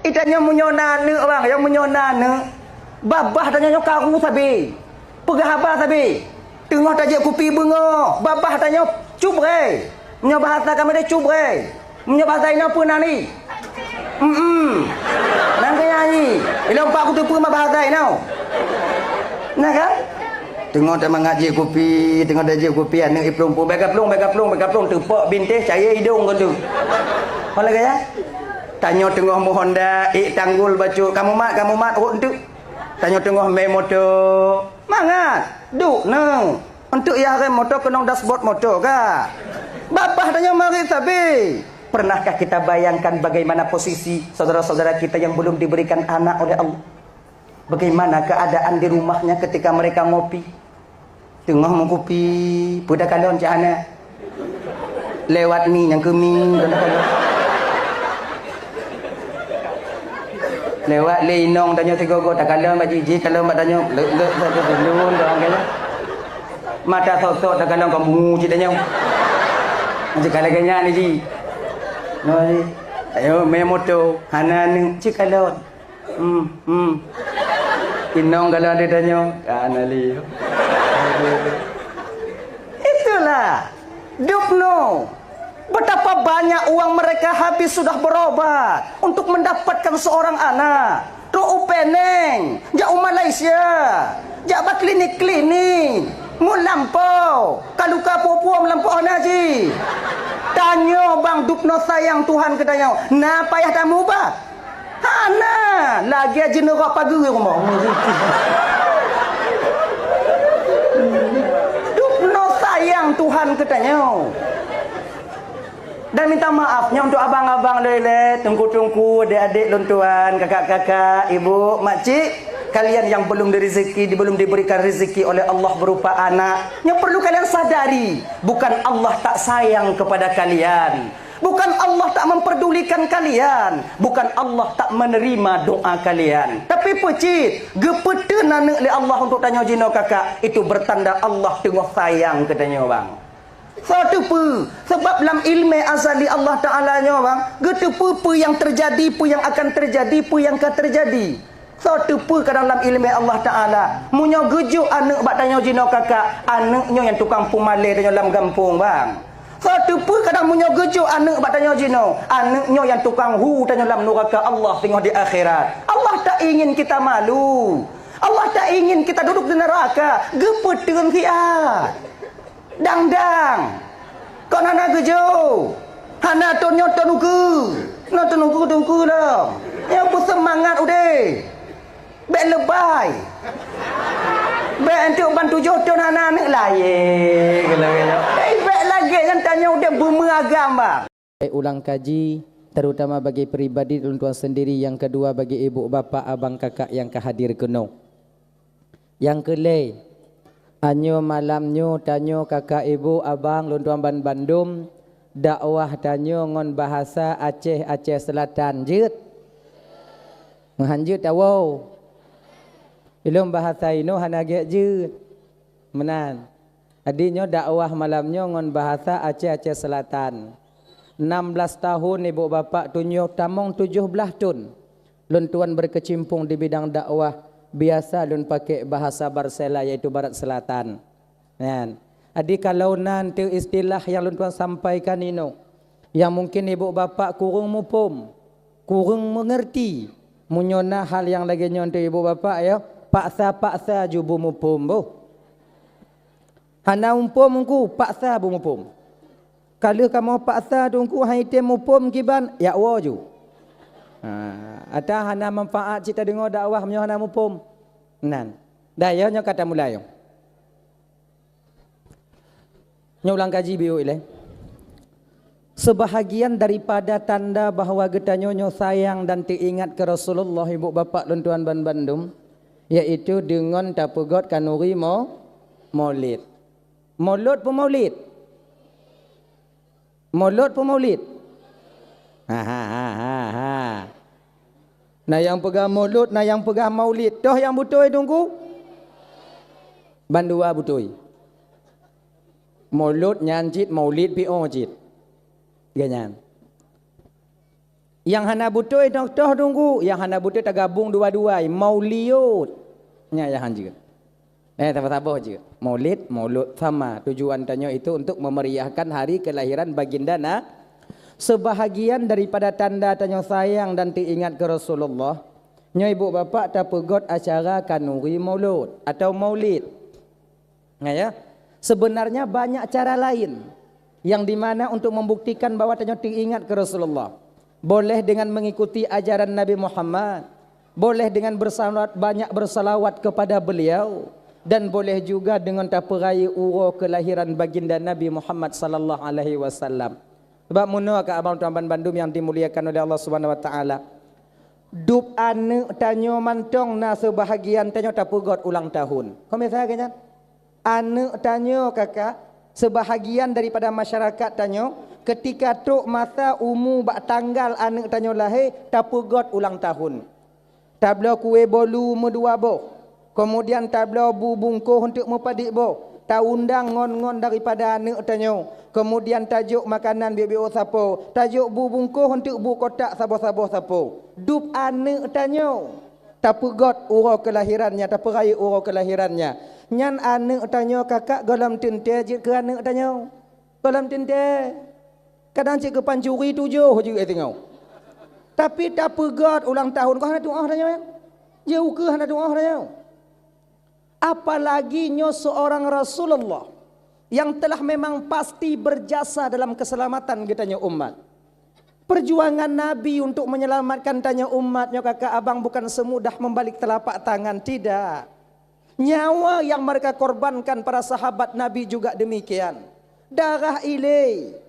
Itanya menyona ne bang, yang menyona ne. Babah tanya karu sabi. Pegahaba sabi. Tengah tajak kopi bunga. Babah tanya cubre. Punya bahasa kami dia cubre. Punya bahasa ini apa nani? Nang nyanyi. Bila empat aku tu pun bahasa ini. Nah kan? Tengok tak mengaji kopi, tengok dah je kopi anak iplung pun bega plung tepak bintih cahaya hidung kan tu. Apa lagi ya? Tanya tengah mohon dah tanggul baca kamu mat untuk tanya tengah main motor mangat duk nang untuk ya rem motor kena dashboard motor ka babah tanya mari sabi. Pernahkah kita bayangkan bagaimana posisi saudara-saudara kita yang belum diberikan anak oleh Allah, bagaimana keadaan di rumahnya ketika mereka ngopi tengah mengopi pada kalon cak anak lewat ni yang keming pada kalon lewat lenong tanya tiga go tak kalau mak jiji kalau mak tanya lek satu dulun dah kena mata sosok tak kalau kamu citanya macam kalau ganya ni ji no ji ayo me moto hana ni cikalo inong kalau dia tanya anali itulah dupno. Betapa banyak uang mereka habis sudah berobat untuk mendapatkan seorang anak. Doa peneng, jauh Malaysia, jauh klinik-klinik, mu lampau, kalau kapu-puan melampau naji. Tanya bang dupno sayang Tuhan katanya, nah payah tamu bah. Hana, lagi aja nerak pagi rumah. Dupno sayang Tuhan katanya. Dan minta maafnya untuk abang-abang lele, tungku-tungku, adik-adik, lontuan, kakak-kakak, ibu, makcik, kalian yang belum diberikan rezeki oleh Allah berupa anak, yang perlu kalian sadari, bukan Allah tak sayang kepada kalian, bukan Allah tak memperdulikan kalian, bukan Allah tak menerima doa kalian, tapi pecit, gepeta nanek oleh Allah untuk tanya jino kakak, itu bertanda Allah tengah sayang katanya bang. Satu pu sebab dalam ilmu azali Allah Ta'ala-nya bang, gitu pu yang terjadi, pu yang akan terjadi, pu yang akan terjadi. Satu pu ke dalam ilmu Allah Ta'ala. Munya gejuk anak bak tanya jino kakak, anaknya yang tukang pumale tanya dalam kampung bang. Satu pu kadang munya gejuk anak bak tanya jino, anaknya yang tukang tanya dalam neraka Allah tengok di akhirat. Allah tak ingin kita malu. Allah tak ingin kita duduk di neraka. Gepeteun siat. Dang-dang kau nak kerja hana tu nyoto nuku nyoto nuku dah yang bersemangat udah baik lebay baik untuk bantu jodoh anak lain baik lagi yang tanya udah bumeragam bang. Ulang kaji terutama bagi peribadi tuan sendiri, yang kedua bagi ibu bapa abang kakak yang kehadir kuno, yang kelai anyo malamnyo tanyo kakak ibu abang luntuan Bandung dakwah tanyo ngon bahasa Aceh Selatan jut nganjut awau ilmu bahasa ino hanage jut menan adinyo dakwah malamnyo ngon bahasa Aceh Selatan 16 tahun ibu bapak tunjuk tamong 17 tahun luntuan berkecimpung di bidang dakwah. Biasa lun pakai bahasa Barsela yaitu Barat Selatan. Kan? Adik kalau nanti istilah yang lun tuan sampaikan ini, yang mungkin ibu bapa kurang mupum, kurang mengerti, munyona hal yang lagi nyonto ibu bapa ya, paksa jubu mupum bu. Hana umpum ku paksa bu mupum. Kalau kamu paksa tungku haitem mupum kiban ya waju. Ada hana manfaat cita dengar dakwah menyo hana mupum nan dayanya kata mulai nyulang kaji biu ile sebahagian daripada tanda bahawa getanyo sayang dan teringat ke Rasulullah ibu bapa luntuan Bandung yaitu dengan tapugot kanuri maulid maulud maulid Nah yang pegang maulud, nah yang pegang maulid. Toh yang betul tunggu. Bandua betul. Maulud nyanjit, maulid pi ojit. Ganyan. Yang hana butoi toh tunggu, yang hana butoi tergabung dua-dua, maulid. Nya yang juga. Tambah-tambah juga. Maulid, maulud sama. Tujuan tanya itu untuk memeriahkan hari kelahiran baginda sebahagian daripada tanda tanya sayang dan teringat ke Rasulullah. Nya ibu bapa tak pegot acara kanuri maulud atau maulid. Ya. Sebenarnya banyak cara lain yang dimana untuk membuktikan bahwa tanya teringat ke Rasulullah. Boleh dengan mengikuti ajaran Nabi Muhammad, boleh dengan banyak bersalawat kepada beliau, dan boleh juga dengan taperai uro kelahiran baginda Nabi Muhammad sallallahu alaihi wasallam. Sebab munah ke abang tuan Bandung yang dimuliakan oleh Allah Subhanahu wa taala. Dup ane tanyo mantong na sebahagian tanyo tapegot ulang tahun. Kau misalnya kan? Ane tanyo kakak sebahagian daripada masyarakat tanyo ketika tok masa bak tanggal anak tanyo lahir tapegot ulang tahun. Tabla kue bolu medua boh. Kemudian tabla bubungkuh untuk mepadik boh. Ta undang ngon-ngon daripada anak tanyo. Kemudian tajuk makanan bibi-bibi sapo. Tajuk bubungkuh untuk bu kotak sabo-sabo sapo. Dup anak tanyo. Tapegot uro kelahirannya, taperai uro kelahirannya. Nyan anak tanyo kakak galam tente jit ke anak tanyo. Galam tente. Kadang cik ke pancuri 7 juga tengok. Tapi tak pegat ulang tahun. Kau hendak doa tanya ya? Jauh ke hendak doa tanya? Apalagi nyo seorang Rasulullah yang telah memang pasti berjasa dalam keselamatan kitanya umat. Perjuangan Nabi untuk menyelamatkan tanya umatnya kakak abang bukan semudah membalik telapak tangan, tidak. Nyawa yang mereka korbankan para sahabat Nabi juga demikian. Darah ilai.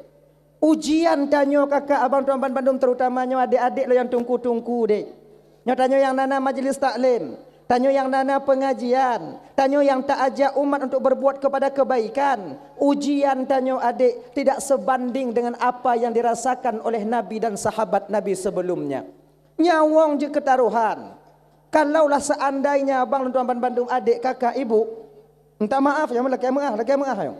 Ujian tanyo kakak abang tuan Bandung terutamanya adik-adik lo yang tungku-tungku dek. Nyo tanyo yang nana majlis taklim, tanyo yang nana pengajian, tanyo yang tak ajak umat untuk berbuat kepada kebaikan. Ujian tanyo adik tidak sebanding dengan apa yang dirasakan oleh Nabi dan sahabat Nabi sebelumnya. Nyawang je ketaruhan. Kalaulah seandainya abang tuan Bandung adik kakak ibu, minta maaf ya laki maaf ya.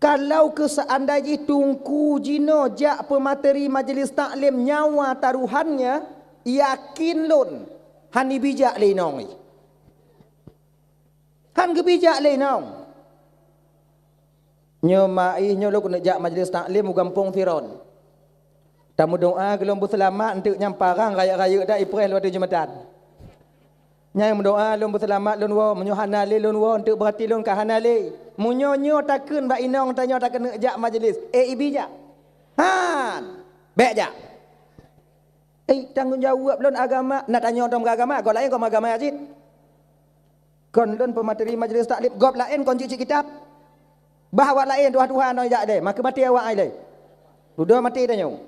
Kalau ke seandainya tungku jino jak pemateri majlis taklim nyawa taruhannya, yakin lun hani bijak lenong. Han ke bijak lenong. Nyo mai nyo lo kena jak majlis taklim gampung Firon. Tamu doa gelombu selamat untuk nyamparang raya-raya dak April waktu Jumatan. Nyai mendoa lun berselamat lun wa menyohanali lun wa untuk berhati lun kahanali. Munyonyo takun ba inong tanyo takun jak majlis. Ibi jak. Han. Bek jak. Tanggungjawab lun agama nak tanyo dom agama, kau lain kau agama ajit. Kon lun pemateri majlis taklim, gop lain kon cik kitab. Bahawa lain Tuhan no jak de, maka mati awak ai le. Sudah mati tanyo.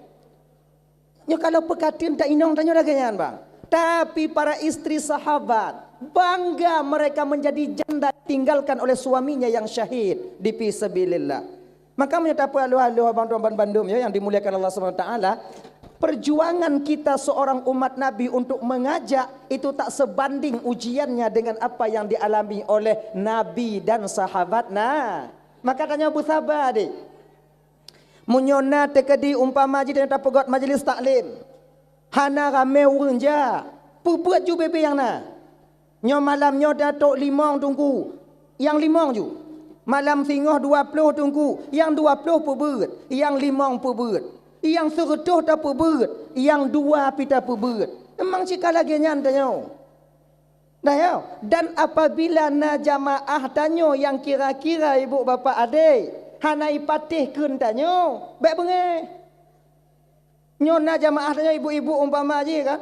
Nyo kalau pekatin tak inong tanyo lagi nyan bang. Tapi para istri sahabat bangga mereka menjadi janda tinggalkan oleh suaminya yang syahid di fisabilillah. Maka menyatapu alu-alu abang tuan Bandung ya yang dimuliakan Allah Subhanahu wa taala, perjuangan kita seorang umat Nabi untuk mengajak itu tak sebanding ujiannya dengan apa yang dialami oleh Nabi dan sahabat. Nah, maka tanya Abu Sabar dik. Munyona tekedi umpama jadi tak pegot majlis taklim. Hana ramai urang je. Pubuat ju bebe yang na. Nyo malam nyo datuk 5 tunggu. Yang 5 ju. Malam singoh 20 tunggu. Yang 20 pubut. Yang 5 pubut. Yang 100 tak pubut. Yang 2 pita pubut. Memang cika lagi nyan tanyo. Dah ya. Dan apabila na jamaah tanyo yang kira-kira ibu bapa adik. Hana ipatih kun tanyo. Baik bengai. Nyona jamaah tanya ibu-ibu umpama je kan.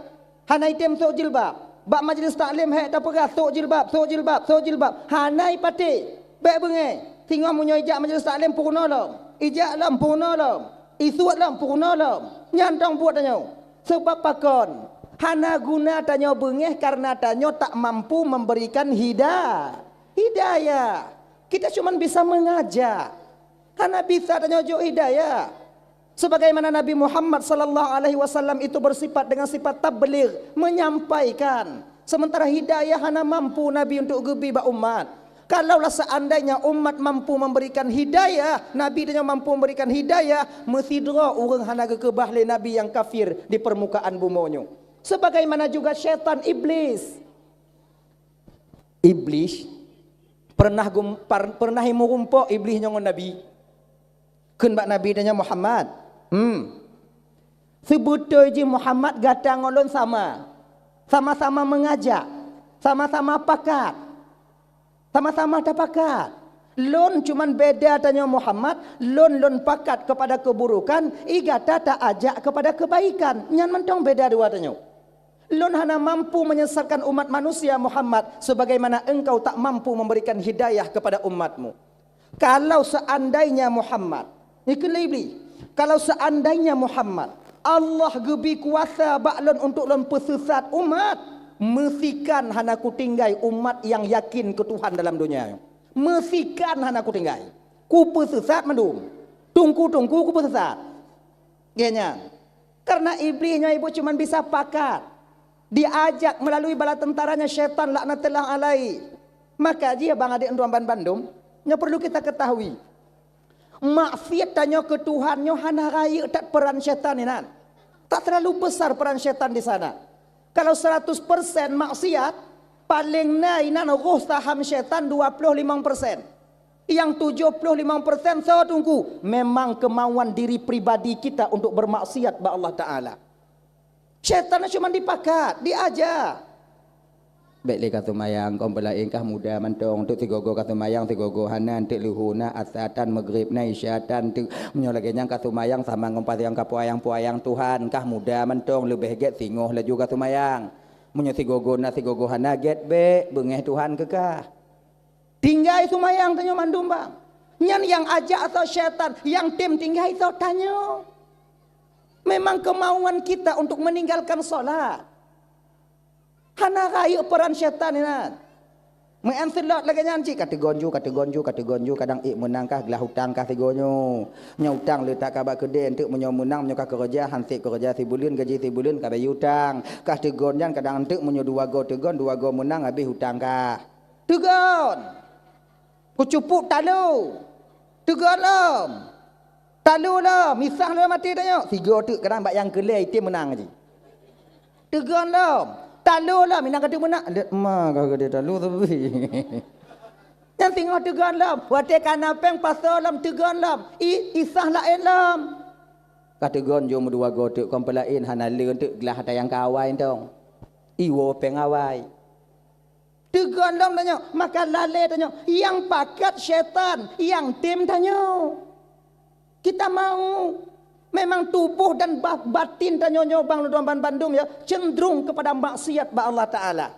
Hanai tem sok jilbab. Bak majlis taklim hek tak perah sok jilbab. Hanai pati. Baik bengai. Tengok munyo ijak majlis taklim purna lam. Ijak lam purna lam. Isuat lam purna lam. Nyantang buat tanya. Sebab pakon. Hana guna tanya bengeh karena tanya tak mampu memberikan hidayah. Kita cuma bisa mengajak. Hana bisa tanya jo hidayah. Sebagaimana Nabi Muhammad sallallahu alaihi wasallam itu bersifat dengan sifat tabligh, menyampaikan. Sementara hidayah hana mampu Nabi untuk gebi ba umat. Kalaulah seandainya umat mampu memberikan hidayah, Nabi dia mampu memberikan hidayah, mesti dera orang hanaga ke bahle Nabi yang kafir di permukaan bumonyo. Sebagaimana juga syaitan iblis. Iblis pernah merumpok iblis nyon Nabi. Kun bak Nabi dia Muhammad. Sebetulnya Muhammad gatang ulun sama. Sama-sama mengajak, sama-sama pakat. Sama-sama dah pakat. Lon cuman beda tanya Muhammad, lon pakat kepada keburukan, igata tak ajak kepada kebaikan. Nyan mentong beda dua tanya. Lon hana mampu menyesatkan umat manusia Muhammad sebagaimana engkau tak mampu memberikan hidayah kepada umatmu. Kalau seandainya Muhammad, kalau seandainya Muhammad Allah gebi kuasa baklon untuk lon pesesat umat, mestikan hana ku tinggai umat yang yakin ke Tuhan dalam dunia. Mestikan hana ku tinggai. Ku pesesat mandum. Tungku ku pesesat. Genya. Karena iblisnya ibu cuma bisa pakat. Diajak melalui bala tentaranya syaitan laknatullah alaihi. Maka dia bang adik tuan Bandung, nya perlu kita ketahui. Maksiat tanya ke Tuhannya hana raya tak peran syaitan ini. Tak terlalu besar peran syaitan di sana. Kalau 100% maksiat, paling nainan roh saham syaitan 25%. Yang 75% saya tunggu. Memang kemauan diri pribadi kita untuk bermaksiat kepada Allah Ta'ala. Syaitan cuma dipakat, diajar. Baiklah kata mayang, kau belain kah muda mantong untuk tigogo kata mayang, tigogo hanan, tik luhuna, asatan, maghrib, na isyatan, tik menyolagenya kata mayang sama ngompat yang kapuayang Tuhan, kah muda mantong lebih get singoh laju kata mayang. Munyo tigogo na tigogo hana get be, bengeh Tuhan kekah. Tinggal itu mayang tanya mandum bang. Nyan yang ajak atau syaitan, yang tim tinggal itu tanya. Memang kemauan kita untuk meninggalkan solat. Hana raya peran syaitan ni nak. Menganselot lagi nyanci kata gonju kadang menangkah gelah hutang kah tigonyo. Nya hutang letak kabak kedai untuk menyo menang menyo kerja hansik kerja tibulan gaji tibulan kabak hutang. Kah tegonjan kadang untuk menyo dua go menang habis hutang kah. Tegon. Ku cupuk talu. Tegon lom. Talu lom, misah lom mati tanya. Tiga tu kadang bak yang kelai itim menang je. Tegon lom. Talu lah, minang kata menang. Ma kau kata talu tapi. Yang tengok tegan lam. Wate kanapeng pasal lam tegan lam. Isah lain lam. Kata gon jom dua gotek kompelain hana leun tek gelah tayang kawai tong. Iwo pengawai. Tegan lam tanya, maka lale tanya, yang pakat syaitan, yang tim tanya. Kita mau memang tubuh dan batin dan nyobang luduan Bandung ya cenderung kepada maksiat ba Allah Taala.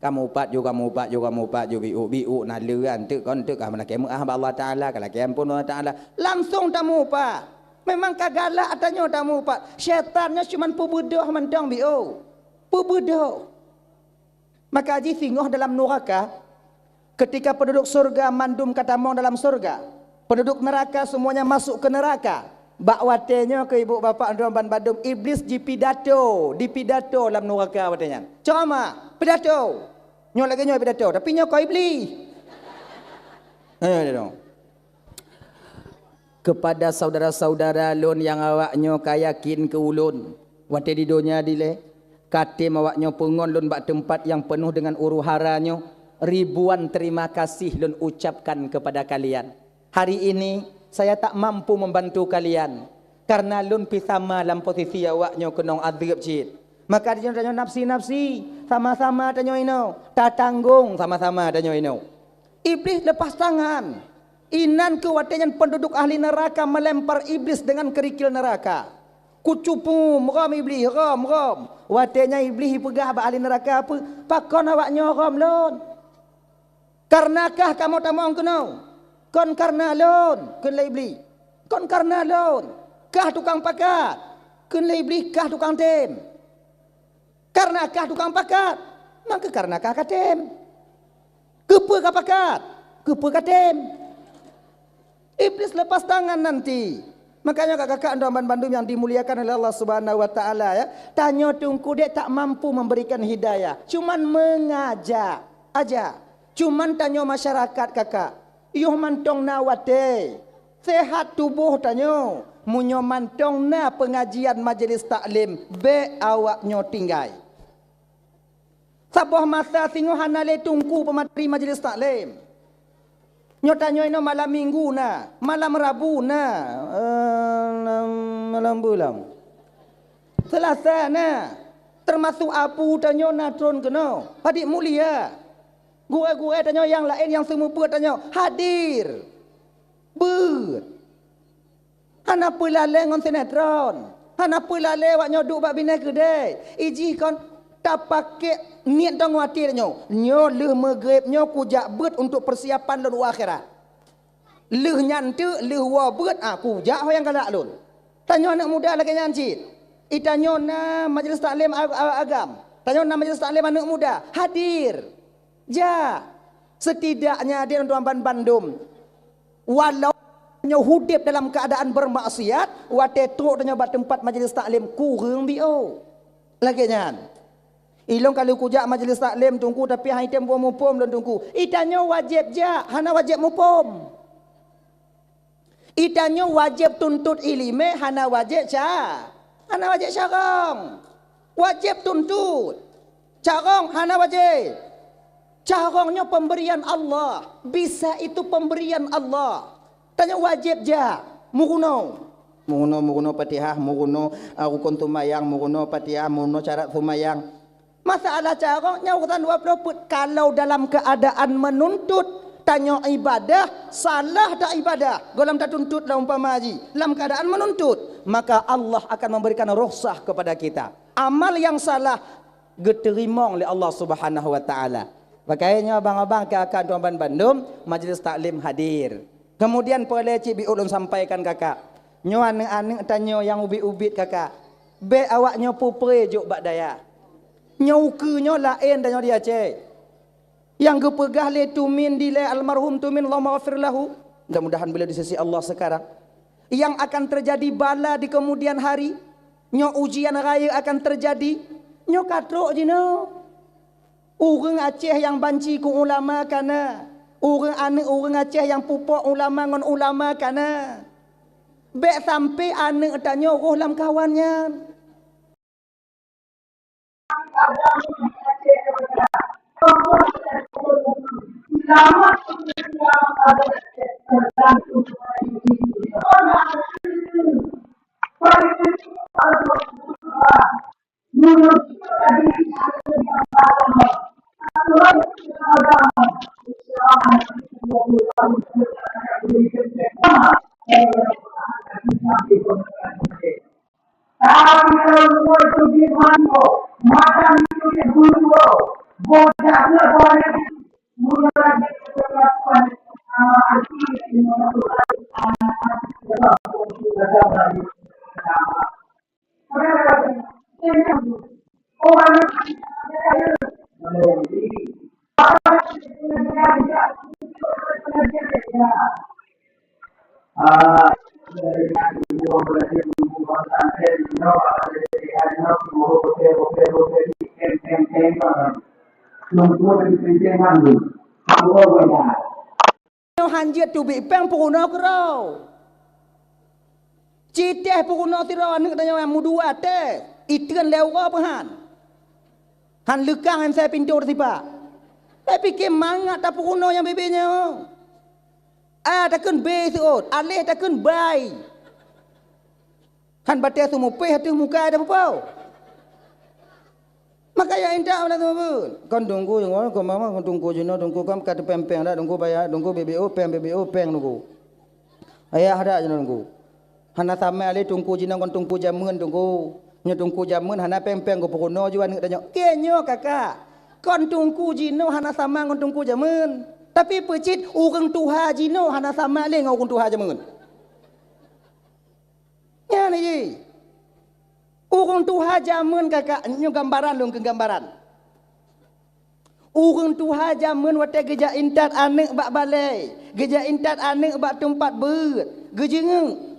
Kamu upat juga biu naluan tu kon tu kah mana kemu ba Allah Taala kala kem pun Allah Taala langsung tamu upat. Memang kagalak atanyo tamu upat. Syaitannya cuma pebodoh mentang biu. Pebodoh. Maka haji singoh dalam neraka ketika penduduk surga mandum katamong dalam surga. Penduduk neraka semuanya masuk ke neraka. Bak watenya ke ibu bapa Tuan Bandung, iblis di pidato dalam neraka watenya. Ceramah, pidato. Nyo lagi nyo pidato, tapi nyo kau iblis. Ayo. Kepada saudara-saudara lon yang awaknyo kayakin ke ulun, wate di dunia dile, katim awaknyo pengon lon bak tempat yang penuh dengan uruharanyo, ribuan terima kasih lon ucapkan kepada kalian. Hari ini saya tak mampu membantu kalian karena lun pisama dalam posisi awaknyo kenong adrib cid. Maka dia tanya nafsi sama-sama tanya ino, tak tanggung sama-sama tanya ino. Iblis lepas tangan. Inan ke watenya penduduk ahli neraka melempar iblis dengan kerikil neraka. Kucupu rom iblis rom. Watenya iblis pegah ba ahli neraka apa? Pakon awaknyo rom lun. Karenakah kamu tamong keno? Kon karena lon, kun iblis. Kon karena lon, kah tukang pakat. Kun iblis kah tukang tem. Karena kah tukang pakat, maka karena kah katem. Kepa kah pakat, kepa katem. Iblis lepas tangan nanti. Makanya kakak-kakak Tuan Bandung yang dimuliakan oleh Allah Subhanahu wa taala ya, tanya tungku dia tak mampu memberikan hidayah, cuman mengajak aja. Cuman tanyo masyarakat kakak. Yuh mantong na wate. Sehat tubuh tanyo. Munyo mantong na pengajian majlis taklim. Be awaknyo tinggai. Sabah masa singo hanale tungku pemateri majlis taklim. Nyo tanyo ino malam minggu na. Malam Rabu na. Malam bulan. Selasa na. Termasuk apu tanyo na tron kena. Hadik mulia. Gue tanyo yang lain yang semua buat tanyo hadir. Ber. Hana pelale ngon sinetron. Hana pelale wak nyoduk bak bina kedai. Iji kon tak pakai niat tang wati tanyo. Nyo leh megrib nyo kujak bet untuk persiapan lalu akhirat. Leh nyantu leh wa bet kujak yang galak lun. Tanyo anak muda lagi nyancit. Itanyo na majlis taklim agam. Tanyo na majlis taklim anak muda hadir. Ja, setidaknya dia tuan Bandung, walau nyo hudip dalam keadaan bermaksiat, wate truk tanya bat tempat majlis taklim kurang bio. Lagi nyan. Ilong kalau kujak majlis taklim tunggu tapi hai tem mupom dan tunggu. Itanyo wajib ja, hana wajib mupom. Itanyo wajib tuntut ilime, hana wajib ca. Hana wajib carong. Wajib tuntut. Carong hana wajib. Carongnya pemberian Allah. Bisa itu pemberian Allah. Tanya wajib ja. Muguno. Muguno patihah. Muguno rukun tumayang. Muguno patihah. Muguno syarat tumayang. Masalah carongnya urusan 20 put. Kalau dalam keadaan menuntut. Tanya ibadah. Salah tak ibadah. Golam tak tuntut lah umpama haji. Dalam keadaan menuntut. Maka Allah akan memberikan rukhsah kepada kita. Amal yang salah. Diterima oleh Allah subhanahu wa ta'ala. Makanya abang-abang kakak tuan Bandung majlis taklim hadir. Kemudian peleci bi ulun sampaikan kakak. Nyo anek-anek tanyo yang ubit-ubit kakak. Be awaknyo pupre juk bak daya. Nyo ukenyo lain tanyo dia cek. Yang gepegah le tumin dile almarhum tumin Allah maghfir lahu. Mudah-mudahan beliau di sisi Allah sekarang. Yang akan terjadi bala di kemudian hari. Nyo ujian raya akan terjadi. Nyo katrok jino. Orang Aceh yang banci ku ulama kana. Orang Aceh yang pupuk ulama ngon ulama kana. Bek sampai anak tanya roh lam kawannya. Hanjit tu bi peng puno kerau. Citeh puno tiro anak tanya yang mudua teh. Itkan lewa pehan. Han lekang yang saya pintu tiba. Tapi ke mangat tak puno yang bebenya. Takkan be seot, alih takkan bai. Han batas tu mupe hati muka ada apa? Maka ya indah lah tu pun. Kan tunggu yang orang kau mama kan tunggu jenuh tunggu kam kata pempeng dah tunggu bayar tunggu BBO peng tunggu. Ayah ada jenuh tunggu. Hana sama alih tunggu jenuh kan tunggu jamun tunggu. Nyo tunggu jamun hana pempeng kau pukuno jual ni tanya. Kenyo kakak. Kan tunggu jenuh hana sama kan tunggu jamun. Tapi pecit orang tuha jenuh hana sama alih ngau orang tuha jamun. Ya ni. Urang tuha jamun kakak nyo gambaran long ke gambaran. Urang tuha jamun wate geja intat anek bak balai, geja intat anek bak tempat ber. Gejeng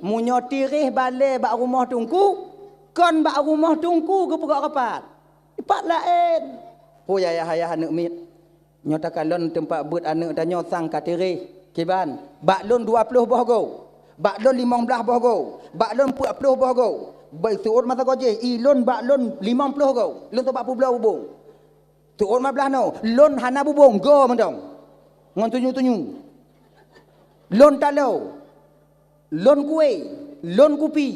munyo tirih balai bak rumah tungku, kon bak rumah tungku ke pokok kapat. Ipat lain. Oh ya anak mit. Nyo takalon tempat but anak tanya sang katiri kiban. Baklon 20 bohgo. Baklon 15 bohgo. Baklon 40 bohgo. Baik tuur masa koje ilon baklon 50 go. Lon tu 40 belah bubung. Tuur 15 no. Lon hana bubung go mendong. Ngon tunyu-tunyu. Lon talau. Lon kue, lon kupi.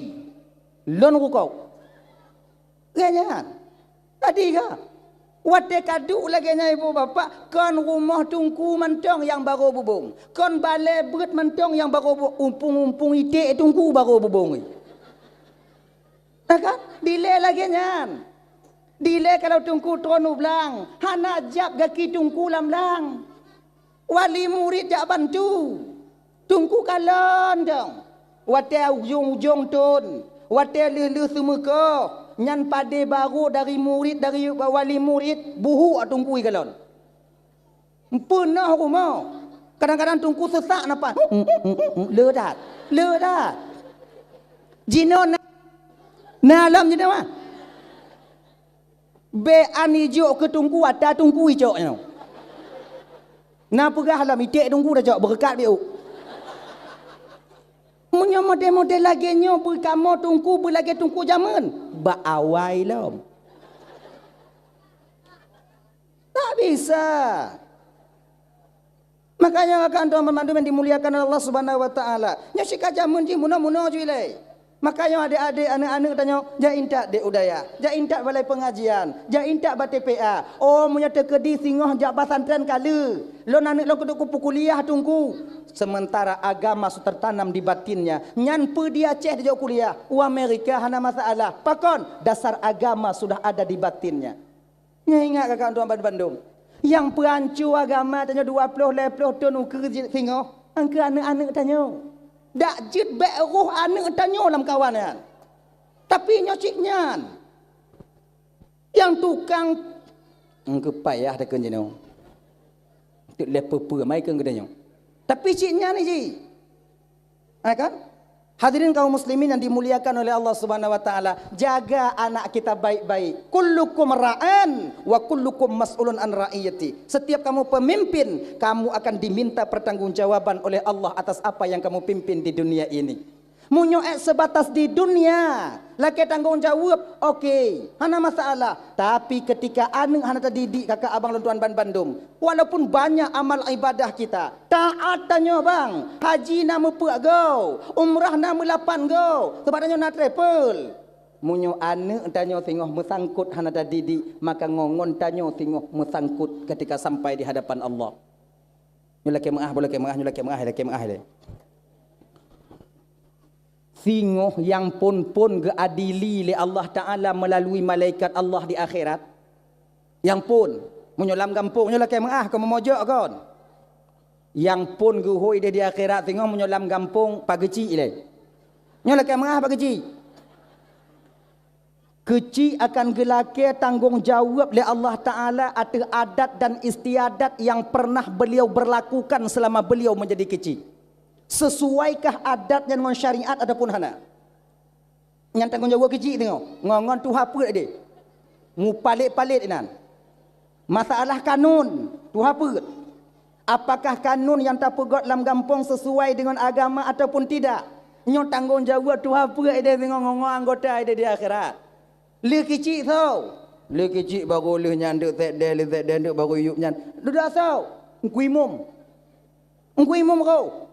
Lon rukau. Ganyan. Tadi ka. Wate kadu lagi nya ibu bapa, kon rumah tungku mentong yang baru bubung. Kon balai berat mentong yang baru umpung-umpung ite tungku baru bubung. Kan? Delay lagi nya. Delay kalau tungku tronu belang, hana jab gaki tungku lamlang. Wali murid jak bantu. Tungku kalon dong. Wate ujung-ujung tun. Wate lelu semua nyan pade baru dari murid dari wali murid buhu tungku galon. Punah rumah. Kadang-kadang tungku sesak napa? Ledat. Ledat. Jinon na alam je mah. Be ani jo ke tungku ada tungku ijo nya. Na pegah alam itek tungku dah jok berkat biu. Munyo model-model lagi nyo berkamo tungku berlagi tungku zaman. Ba awai lom. Tak bisa. Makanya akan tuan memandu yang dimuliakan oleh Allah Subhanahu wa taala. Nya sika zaman ji muno-muno jile. Makanya adik-adik anak-anak tanya, ja intak dek udaya, ja intak balai pengajian, ja intak bate PA. Oh munya tekedi singoh jak pesantren kala. Lo anak lo keduk kupu kuliah tungku. Sementara agama sudah tertanam di batinnya. Nyan pe dia Aceh dia kuliah. U Amerika hana masalah. Pakon dasar agama sudah ada di batinnya. Nya ingat kakak tuan Bandung. Yang perancu agama tanya 20 leploh ton uker singoh. Angka anak-anak tanya. Dak jid baik roh anak tanya dalam kawan kan. Tapi nyociknya yang tukang engke payah dak kenjeno. Tuk lepe mai ke ngedanya. Tapi ciknya ni ji. Kan? Hadirin kaum muslimin yang dimuliakan oleh Allah Subhanahu wa taala, jaga anak kita baik-baik. Kullukum ra'an wa kullukum mas'ulun an ra'iyati. Setiap kamu pemimpin, kamu akan diminta pertanggungjawaban oleh Allah atas apa yang kamu pimpin di dunia ini. Munyo sebatas di dunia, laki tanggung jawab, okey, hana masalah. Tapi ketika anak hana terdidik kakak abang lontuan Bandung, walaupun banyak amal ibadah kita, taat tanya bang, haji nama puak go, umrah nama 8 go, sebabnya nak travel. Munyo anak tanya tengok mesangkut hana terdidik, maka ngongon tanya tengok mesangkut ketika sampai di hadapan Allah. Nyulaki mengah, boleh ke mengah, nyulaki mengah, laki mengah le. Singoh yang pun keadili oleh Allah Ta'ala melalui malaikat Allah di akhirat. Yang pun menyolam kampung nyolah kemah ke memojok kon. Yang pun guhoi dia di akhirat tengok menyolam kampung pageci ile. Nyolah kemah pageci. Kecil akan gelake tanggungjawab oleh Allah Ta'ala atas adat dan istiadat yang pernah beliau berlakukan selama beliau menjadi kecil. Sesuaikah adatnya dengan syariat ataupun hana? Yang tanggungjawab kecil tengok. Ngongon tu apa dia? Mu palit-palit nan. Masalah kanun tu apa? Apakah kanun yang tak pegot dalam kampung sesuai dengan agama ataupun tidak? Nyo tanggungjawab tu apa dia tengok ngongon anggota dia di akhirat. Le kecil tau. Le kecil baru le nyanduk tek dia baru yuk nyan. Dah tau. Engkuimum. Engkuimum kau.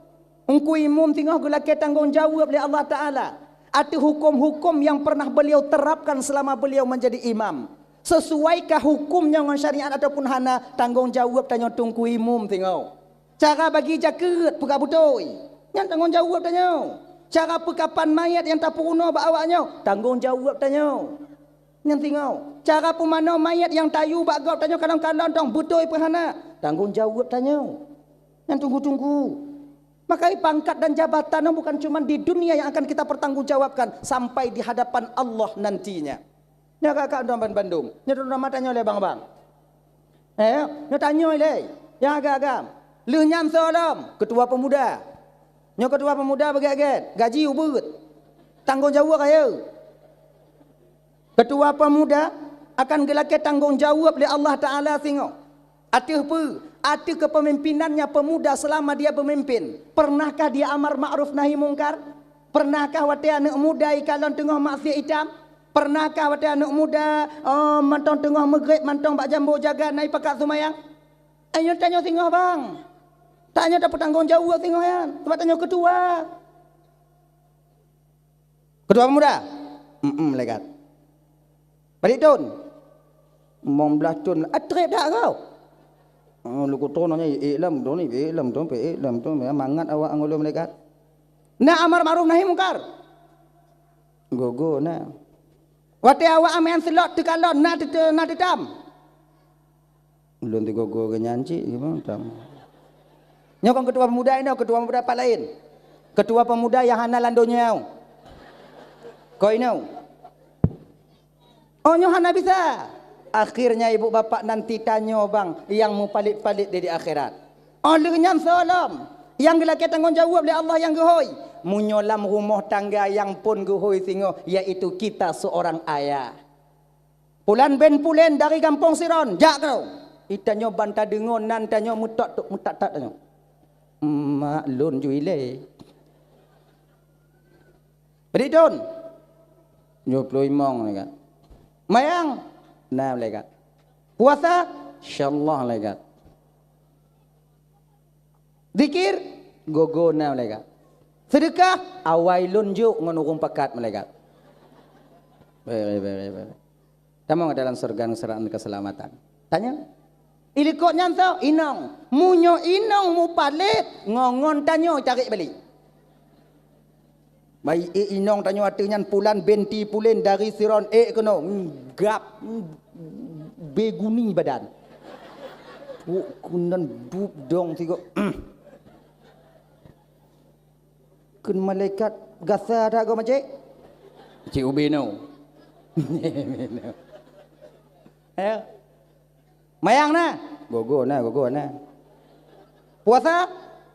Engkau imam tengah gelaki tanggungjawab oleh Allah Ta'ala. Ada hukum-hukum yang pernah beliau terapkan selama beliau menjadi imam. Sesuaikah hukumnya dengan syariat ataupun hana tanggungjawab tanya tungku imam tengok. Cara bagi jaket pegak butoi. Yang tanggungjawab tanya. Cara pekapan mayat yang tak puruna bawanya. Tanggungjawab tanya. Yang tengok. Cara pemana mayat yang tayu bagau tanya kadang-kadang tong butoi perhana. Tanggungjawab tanya. Yang tunggu-tunggu. Maka pangkat dan jabatan bukan cuma di dunia yang akan kita pertanggungjawabkan sampai di hadapan Allah nantinya. Ya kakak tuan Bandung. Ya tuan tanya oleh bang-bang. Ya tanya oleh. Ya agak-agak. Lu nyam solam ketua pemuda. Ya ketua pemuda bagi-bagi gaji ubud. Tanggungjawab kaya. Ketua pemuda akan gelaki tanggungjawab oleh Allah Taala tengok. Ada kepemimpinannya pemuda selama dia pemimpin. Pernahkah dia amar ma'ruf nahi mungkar? Pernahkah wate anak muda kalau tengah maksiat hitam? Pernahkah wate anak muda mantong tengah maghrib mantong bak jambu jaga naik pakat sumayang? Ayo tanya tengah bang. Tanya dapat tanggung jawab tengah ya. Tempat tanya ketua. Ketua pemuda. Lekat. Balik tun. Mong belah tun. Atrip dah kau. Lu kutu nanya iklam tu ni, iklam tu, mangat awak angulu melekat. Nak amar ma'ruf nahi mungkar. Gogo na. Wate awak amen selot tekalon nak tetam. Belum tu gogo ke nyanci gimana tam. Nyokong ketua pemuda ini, ketua pemuda apa lain? Ketua pemuda yang hana landonya. Kau ini. Oh nyo hana bisa. Akhirnya ibu bapak nanti tanya bang yang mu palit-palit di akhirat. Oleh nyan salam. Yang gelaki tanggung jawab oleh Allah yang gehoi. Munyolam rumah tangga yang pun gehoi singo yaitu kita seorang ayah. Pulan ben pulen dari kampung Siron. Jak kau. Itanyo banta dengon nan tanyo mutak tak tanyo. Maklun juile. Beridon. Nyoplo imong lekat. Mayang. Nah lekat. Puasa. Insyaallah lekat. Zikir. Gogo nah lekat. Sedekah. Awailun juk ngonurung pakat melekat. Baik. Tamu dalam surga seraan keselamatan. Tanya. Ilikok nyantau inong. Munyo inong mu palit. Ngongon tanyo tarik balik. Baik inong tanyo artinya pulan benti pulen dari Siron kono. Gap. Beguni badan. Kunan bub dong tiga. Kun malaikat gasa tak kau macam? Cik Ubi no. Ayo. Mayang na. Gogo na. Puasa?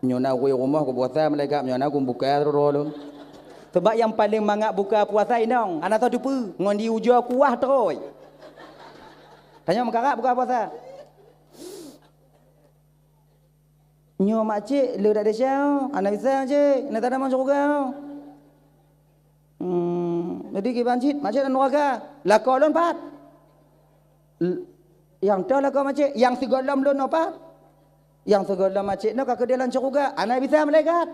Nyona aku rumah aku puasa malaikat nyona aku buka terus. Sebab yang paling mangak buka puasa inong. Anak tahu tu ngondi ujo kuah terus. Tanya mengkarak buka puasa. Nyo makcik lu dak ada syau, anak bisa cik, nak tak ada masuk surga. Jadi ke banjit, makcik dan neraka. Lakon lon pat. Yang dah lakon makcik, yang segolam lon pat. Yang segolam makcik no ka kedelan surga, anak bisa malaikat.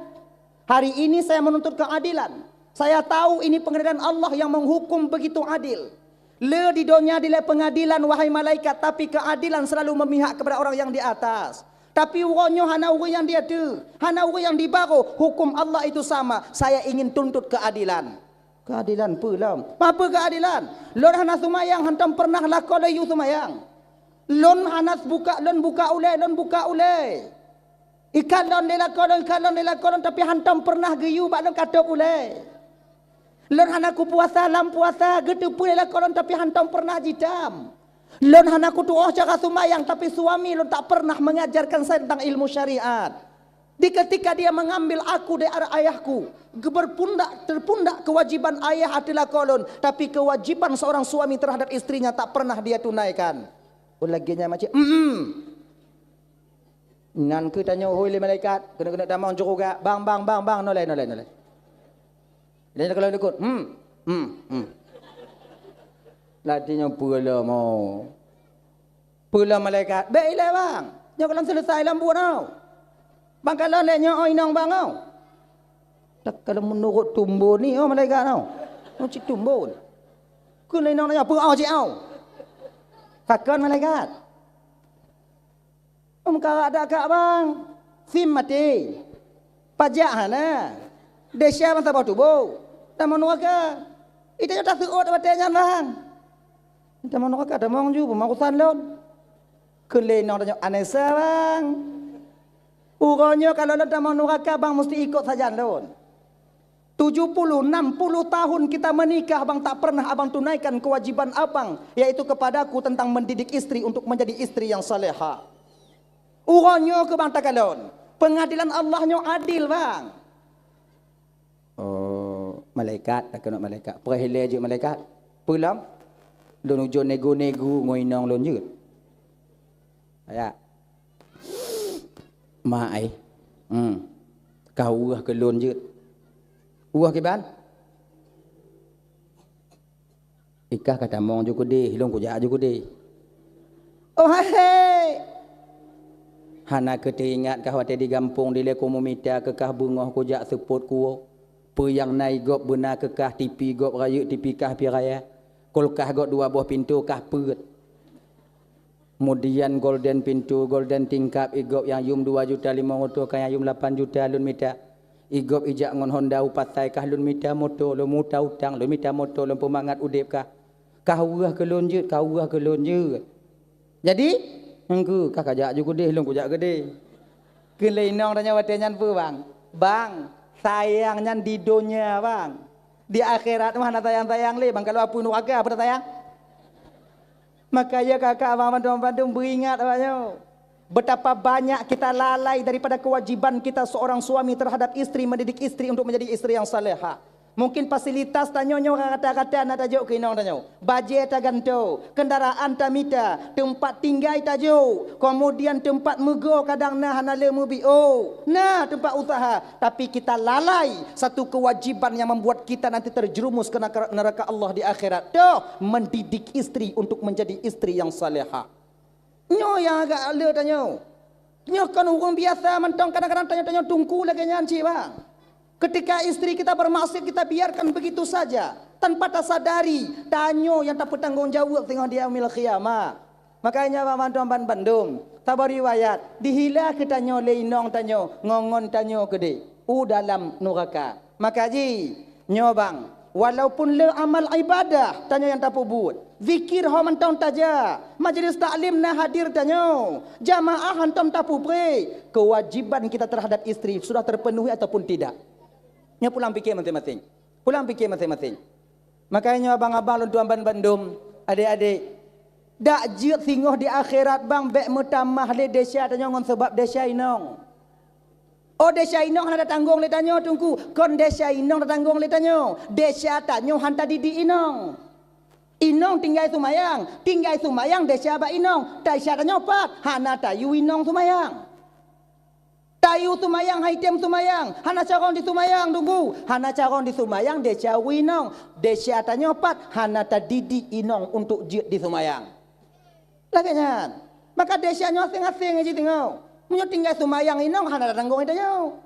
Hari ini saya menuntut keadilan. Saya tahu ini pengadilan Allah yang menghukum begitu adil. Le di dunia dile pengadilan wahai malaikat, tapi keadilan selalu memihak kepada orang yang di atas. Tapi orangnya hana orang yang dia tu, hana orang yang di bawah. Hukum Allah itu sama. Saya ingin tuntut keadilan. Keadilan pula. Apa keadilan? Lon hana sumayang hantam pernah lakon ayu sumayang. Lon hanas buka ulai. Ikan lon dilakon tapi hantam pernah geyu bak lon katok ulai. Lon hana ku puasa lam puasa getu pun lakon tapi hantam pernah jitam. Lon hana ku doa cara sumayang tapi suami lon tak pernah mengajarkan saya tentang ilmu syariat. Di ketika dia mengambil aku dari ayahku, terpundak kewajiban ayah adalah kolon, tapi kewajiban seorang suami terhadap istrinya tak pernah dia tunaikan. Ulaginya macam nan ku tanya hoi le malaikat, kena damang juga. Bang nolai. Dia kalau ikut latinya pula mau. Pula malaikat. Baiklah bang. Nyo kalau selesai lampu tau. Bang kalau leknya inang bang tau. Tak kalau menurut tumbuh ni malaikat tau. Cik tumbuh. Kun inang nanya apa cik tau. Fakon malaikat. Karak ada kak bang. Sim mati. Pajak hana. Desya masa bau tubuh. Dan menuaka. Itu tak suut batanya bang. Kita mau nak ada mong ju pemakusan lon. Keleno tanya anesa bang. Uronyo kalau ada mau neraka bang mesti ikut saja lon. 70, 60 tahun kita menikah bang tak pernah abang tunaikan kewajiban abang yaitu kepadaku tentang mendidik istri untuk menjadi istri yang salehah. Uronyo ke bang takalon. Pengadilan Allahnya adil bang. Oh, malaikat tak kena malaikat. Perhile je malaikat. Pulang. Lon ujo nego-nego ngoinong lon je. Ya. Mak ai. Kau urah ke lon je. Urah ke ban? Ikah kata mong juga deh, long ku jak juga deh. Oh hai. Hana ke teringat kah wate di gampung di le komumita ke kah bungoh ku jak support ku. Pe yang nai gop benar ke kah tipi gop raya tipi kah pi raya. Kol kah gop 2 buah pintu kah peut. Kemudian golden pintu, golden tingkap igop yang yum 2.500.000 kaya yum 8 juta lun mita. Igop ijak ngon Honda upatai kah lun mita motor, lun muta utang, lun mita motor, lun pemangat udip kah. Kah urah ke lun je, kah urah ke lun je. Jadi, engku kah kajak juga deh, lun kujak gede. Kelai nong tanya watenyan pu bang. Bang, sayangnya di dunia bang. Di akhirat mana tayang-tayang le bang kalau apa nu agak apa tayang? Makanya kakak abang bandung beringat abangnya. Betapa banyak kita lalai daripada kewajiban kita seorang suami terhadap istri, mendidik istri untuk menjadi istri yang salehah. Mungkin fasilitas tanyo kata-kata nak tajuk kinong tanyo. Bajet taganto, kendaraan tamita, tempat tinggal tajuk, kemudian tempat mego kadang nah hanale mubio. Nah, tempat usaha, tapi kita lalai satu kewajiban yang membuat kita nanti terjerumus ke neraka Allah di akhirat. Tuh, mendidik istri untuk menjadi istri yang salehah. Nyo yang agak le tanyo. Nyo kan orang biasa mentong kadang-kadang tanyo tungku lagi nyanci bang. Ketika istri kita bermaksud kita biarkan begitu saja tanpa tersadari tanyo yang tak bertanggung jawab tengok dia yaumil qiyamah. Makanya Pak Bandung tabar riwayat dihila ke tanyo leinong tanyo ngongon tanyo gede dalam neraka. Maka ji nyobang walaupun le amal ibadah tanyo yang tak buat zikir ho mentong taja majlis taklim na hadir tanyo jamaah hantam tak pre kewajiban kita terhadap istri sudah terpenuhi ataupun tidak. Nya pulang fikir masing-masing. Pulang fikir masing-masing. Makanya abang-abang tuan Bandung, adik-adik, dak jeut singoh di akhirat bang bek mutamah le desya tanyo ngon sebab desya inong. Oh desya inong ada tanggung le tanyo tungku. Kon desya inong ada tanggung le tanyo. Desya tanyo hanta didi inong. Inong tinggal sumayang desya ba inong. Desya tanyo pat hana tayu inong sumayang. Tayu tumayang, haitem tumayang, hana caron di tumayang tunggu, hana caron di tumayang, desya winong, desya tanyopat, hana tadidi inong untuk jid di tumayang. Laganya, maka desya nyo asing-asing aja tengok, munyo tinggal tumayang inong, hana tanggung itu nyo,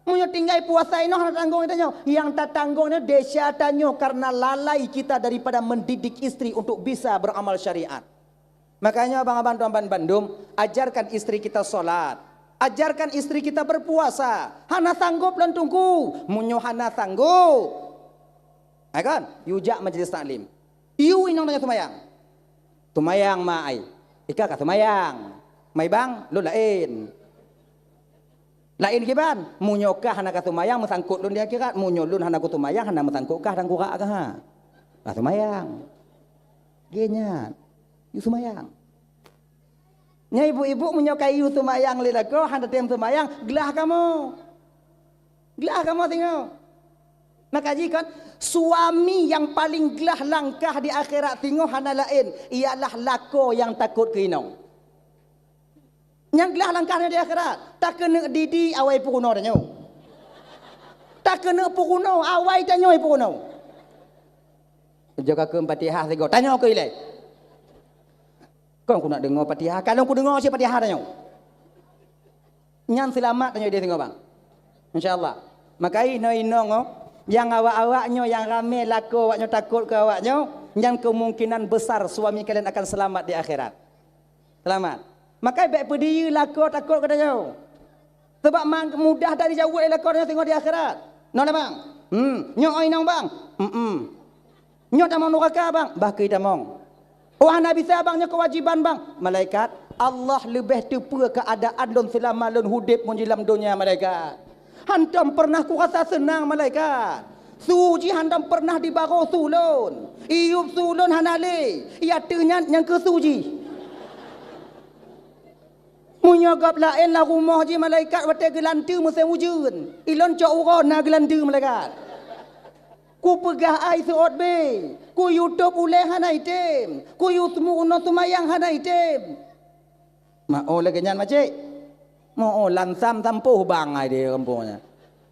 munyo tinggal puasa inong, hana tanggung itu nyo, yang tak tanggungnya desya tanyo karena lalai kita daripada mendidik istri untuk bisa beramal syariat. Makanya abang-abang tuan Bandung, ajarkan istri kita solat. Ajarkan istri kita berpuasa. Hana sanggup lan tunggu. Munyo hana sanggup. Kan? Yujak majlis taklim. Iu inong tanya tumayang. Tumayang maai. Ika ka tumayang. May bang lu lain. Lain kiban. Munyo ka hana ka tumayang masangkut lun di akhirat. Munyo lun hana ku tumayang hana masangkut ka dan kura ka ha. Ka tumayang. Genya. Yu tumayang. Nya ibu-ibu menyukai you tumayang lelako handa tem tumayang gelah kamu tengok. Maka jika suami yang paling gelah langkah di akhirat tengok hana lain ialah lako yang takut kinong. Yang gelah langkahnya di akhirat tak kena didi awai pukuno tanyo. Tak kena pukuno awai tanyo pukuno. Jaga ke Fatihah tengok tanyo ke ilai. Kau aku nak dengar Fatihah. Kalau aku dengar siapa Fatihah tanya. Nyan selamat tanya dia tengok bang. InsyaAllah. Maka ino yang awak-awaknya yang ramai laku awaknya takut ke awaknya, yang kemungkinan besar suami kalian akan selamat di akhirat. Selamat. Maka baik pedih laku takut ke tanya. Sebab mudah dari jauh laku tengok di akhirat. Nona bang. Nyok inong bang. Nyok tamang neraka bang. Bahki tamang. Oh hana bisa abangnya kewajiban bang. Malaikat Allah lebih tepa keadaan lun selama lun hudip menjelam dunia malaikat. Hantam pernah ku rasa senang malaikat. Suji hantam pernah di baro sulun. Iup sulun hanale. Ia ternyat yang ke suji. Munyagap lain lah rumah je malaikat wate gelantu musim wujud. Ilon cak uron na gelantu malaikat. Ku pegah ai seot be. Ku YouTube uleh hana item. Ku YouTube no tumayang hana item. Ma oh lagi nyan macik. Mau lansam tampuh bang ai dia kampungnya.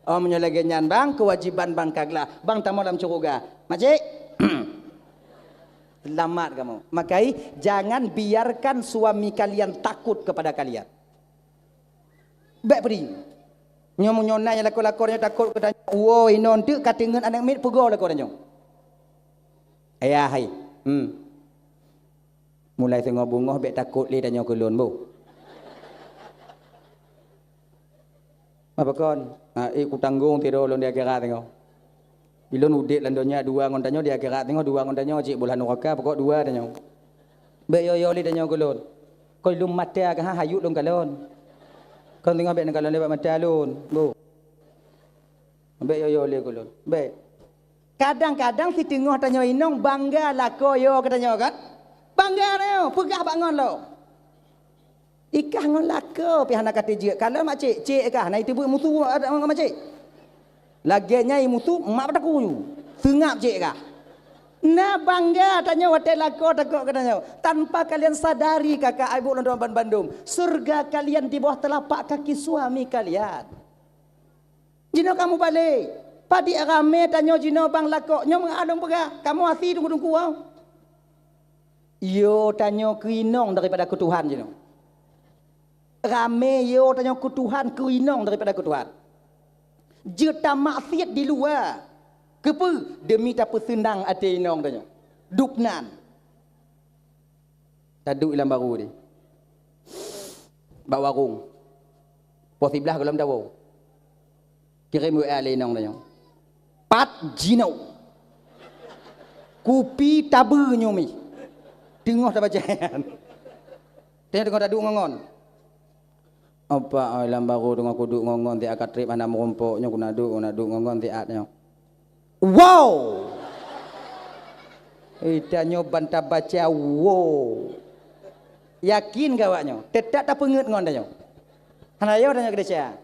Omnya lagi nyan bang, kewajiban bang kaglah. Bang tamu dalam curuga. Makcik. Selamat kamu. Makai jangan biarkan suami kalian takut kepada kalian. Baik pergi. Nyomu nyona yang lakon-lakonnya takut katanya. Woi non tu katingan anak mit pego lakonnya. Ayah hai. Mulai tengok bunga bek takut li tanya kulun bu. Apa kon? Aku tanggung tidur lon dia kira tengok. Ilon udik landonya dua ngontanyo dia kira tengok dua ngontanyo cik bulan neraka pokok dua tanya. Bek yo li tanya kulun. Kau lum mata ke hayut lon kalon. Kau tengok bek kalon lebat mata lon, bu. Bek yo li kulun. Bek. Kadang-kadang si tengok tanya inong bangga lah koyo katanya kan. Bangga dia, pegah bangun lo. Ikah ngon laka pi hana kata je. Kalau mak cik kah nai tibu musuh ada orang mak cik. Laginya i musuh mak pataku you. Sengap cik kah. Na bangga tanya hotel laka takut katanya. Tanpa kalian sadari kakak ibu dan Bandung, surga kalian di bawah telapak kaki suami kalian. Jino kamu balik. Padi rame tanya jino bang laka nyo mengadong pegah. Kamu asih tunggu-tunggu wow. Yo tanya keinong daripada ku Tuhan jino. Rame yo tanya ku Tuhan keinong daripada ku Tuhan. Juta maksiat di luar. Kepa demi tak senang ati inong tanya. Duknan. Taduk ilam baru ni. Bak warung. Posiblah kalau dawo. Kirim WA le inong tanya. Pat jino. Kupi tabu nyomi. Tengok dah bacaan. Tengok taduk ngongon. Apa alam baru dengan kuduk ngongon ti akad trip anak merompoknya kunaduk ngongon ti atnya. Wow. Itanyo bantah baca wow. Yakin gawaknya. Tetap tak pengut ngon tanyo. Hanayo tanyo kedecia.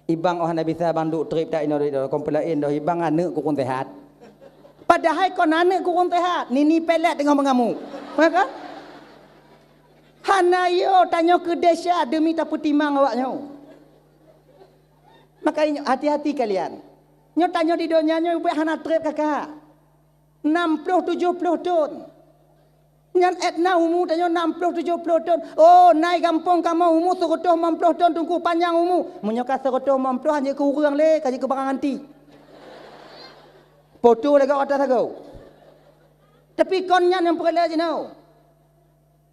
Ibang oh hana bisa banduk trip tak ino do komplain do ibang anak ku kun sehat. Padahal kon anak ku kun sehat. Nini pelet dengan mengamu. Maka hanayo tanya ke desa demi tak putimang awaknya. Makanya hati-hati kalian. Nyo tanya di dunia nyo buat hana trip kakak. 60-70 ton. Nyan etna umu tanya 60-70 ton. Oh naik kampung kamu umu 150 ton tunggu panjang umu. Menyoka 150 hanya ke urang le kaji ke barang anti. Foto lagi atas aku. Tapi konnya yang perlu je know.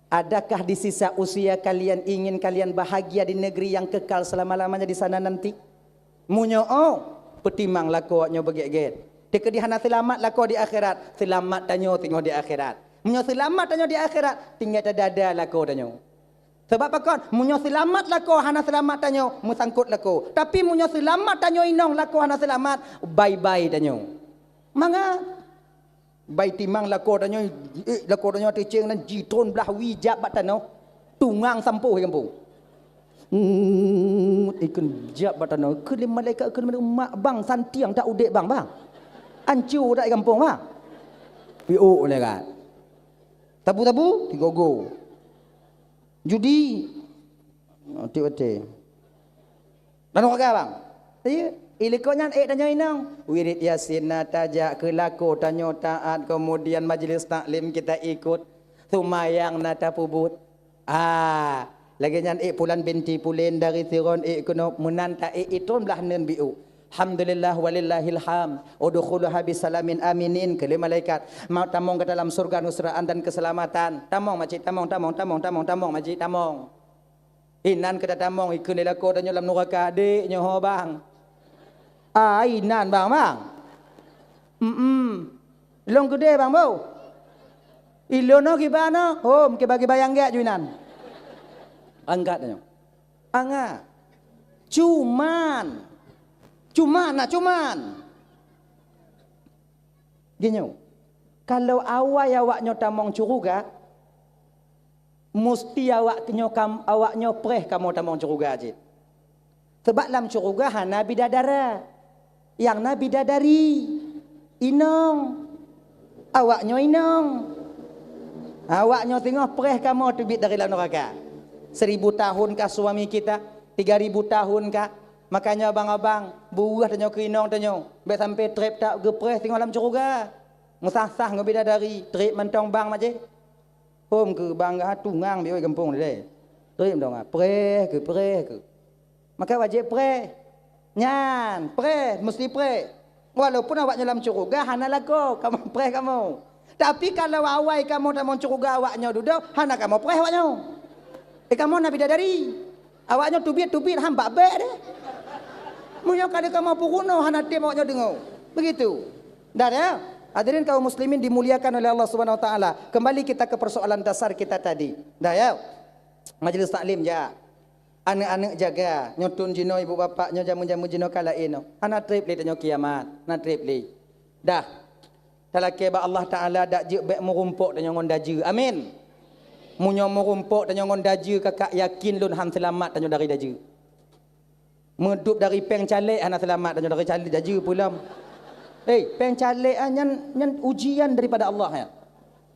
Adakah di sisa usia kalian ingin kalian bahagia di negeri yang kekal selama-lamanya di sana nanti? Munyo petimang lakunya begek-get. Deka di hana selamat laku di akhirat. Selamat tanyo tengok di akhirat. Munyo selamat tanyo di akhirat. Tinggal dada laku tanyo. Sebab apa kon? Munyo selamat laku hana selamat tanyo musangkut laku. Tapi munyo selamat tanyo inong laku hana selamat bye-bye tanyo. Manga bai timang lako danyo teceng nan jitron belah wijab batano tungang sampuh kampung ikun jab batano ke malaikat ke mak bang santiang tak udek bang ancu dak kampung bang PO le kan tabu-tabu digogo judi ote-ote dan orang bang saya ilikonya tanya inang wirid yasin tajak kelako tanyo taat kemudian majlis taklim kita ikut sumayang nata pubut lagi nyan pulan binti pulen dari siron kuno menanta itun belah nen biu alhamdulillah walillahil ham udkhuluha bisalamin aminin ke malaikat mau tamong ke dalam surga nusraan dan keselamatan tamong majid tamong majid tamong inan ke tamong ikun lako tanyo dalam neraka adik nyoho bang inan bang. Long gede bang bau. Ilono gimana? Hom ke bagi bayang gak juinan. Angkat nyo. Anga. Cuman. Gini. Kalau awak-awaknya tamong curuga, mesti awaknya preh kamu tamong curuga aja. Sebab dalam curuga hana bidadara. Yang nabi dadari inong awaknya inong awaknya tengok preh kamu tubit dari dalam neraka 1000 tahun kah suami kita 3.000 tahun kah? Makanya abang-abang, buah tanyo kerinong tanyo. Baik sampai trip tak gepreh tengok dalam syurga. Ngesah-sah ngebida dari trip mentong bang macam. Pom ke bangga tungang bioi kampung ni. Trip dong ah. Preh ke. Maka wajib preh. Nyan, preh, mesti preh. Walaupun awaknya dalam syurga hana lagu, kamu preh kamu. Tapi kalau awai kamu dalam syurga awaknya duduk, hana kamu preh awaknya. Kamu nak bidadari. Awaknya tubit hamba bek deh. Munyo kada kamu pukuno hana tim awaknya dengar. Begitu. Dah ya. Hadirin kaum muslimin dimuliakan oleh Allah Subhanahu wa taala. Kembali kita ke persoalan dasar kita tadi. Dah ya. Majlis taklim ja. Anak-anak jaga, nyotun jino ibu bapaknya jamu-jamu jino kala ino. Anak trip li tanyo kiamat, nak trip li. Dah. Talake ba Allah taala dak je bek merumpuk tanyo ngon daju. Amin. Munyo merumpuk tanyo ngon daju kakak yakin lun han selamat tanyo dari daju. Medup dari peng calik anak selamat dan dari calik daju pula. Peng calik nyan ujian daripada Allah ya.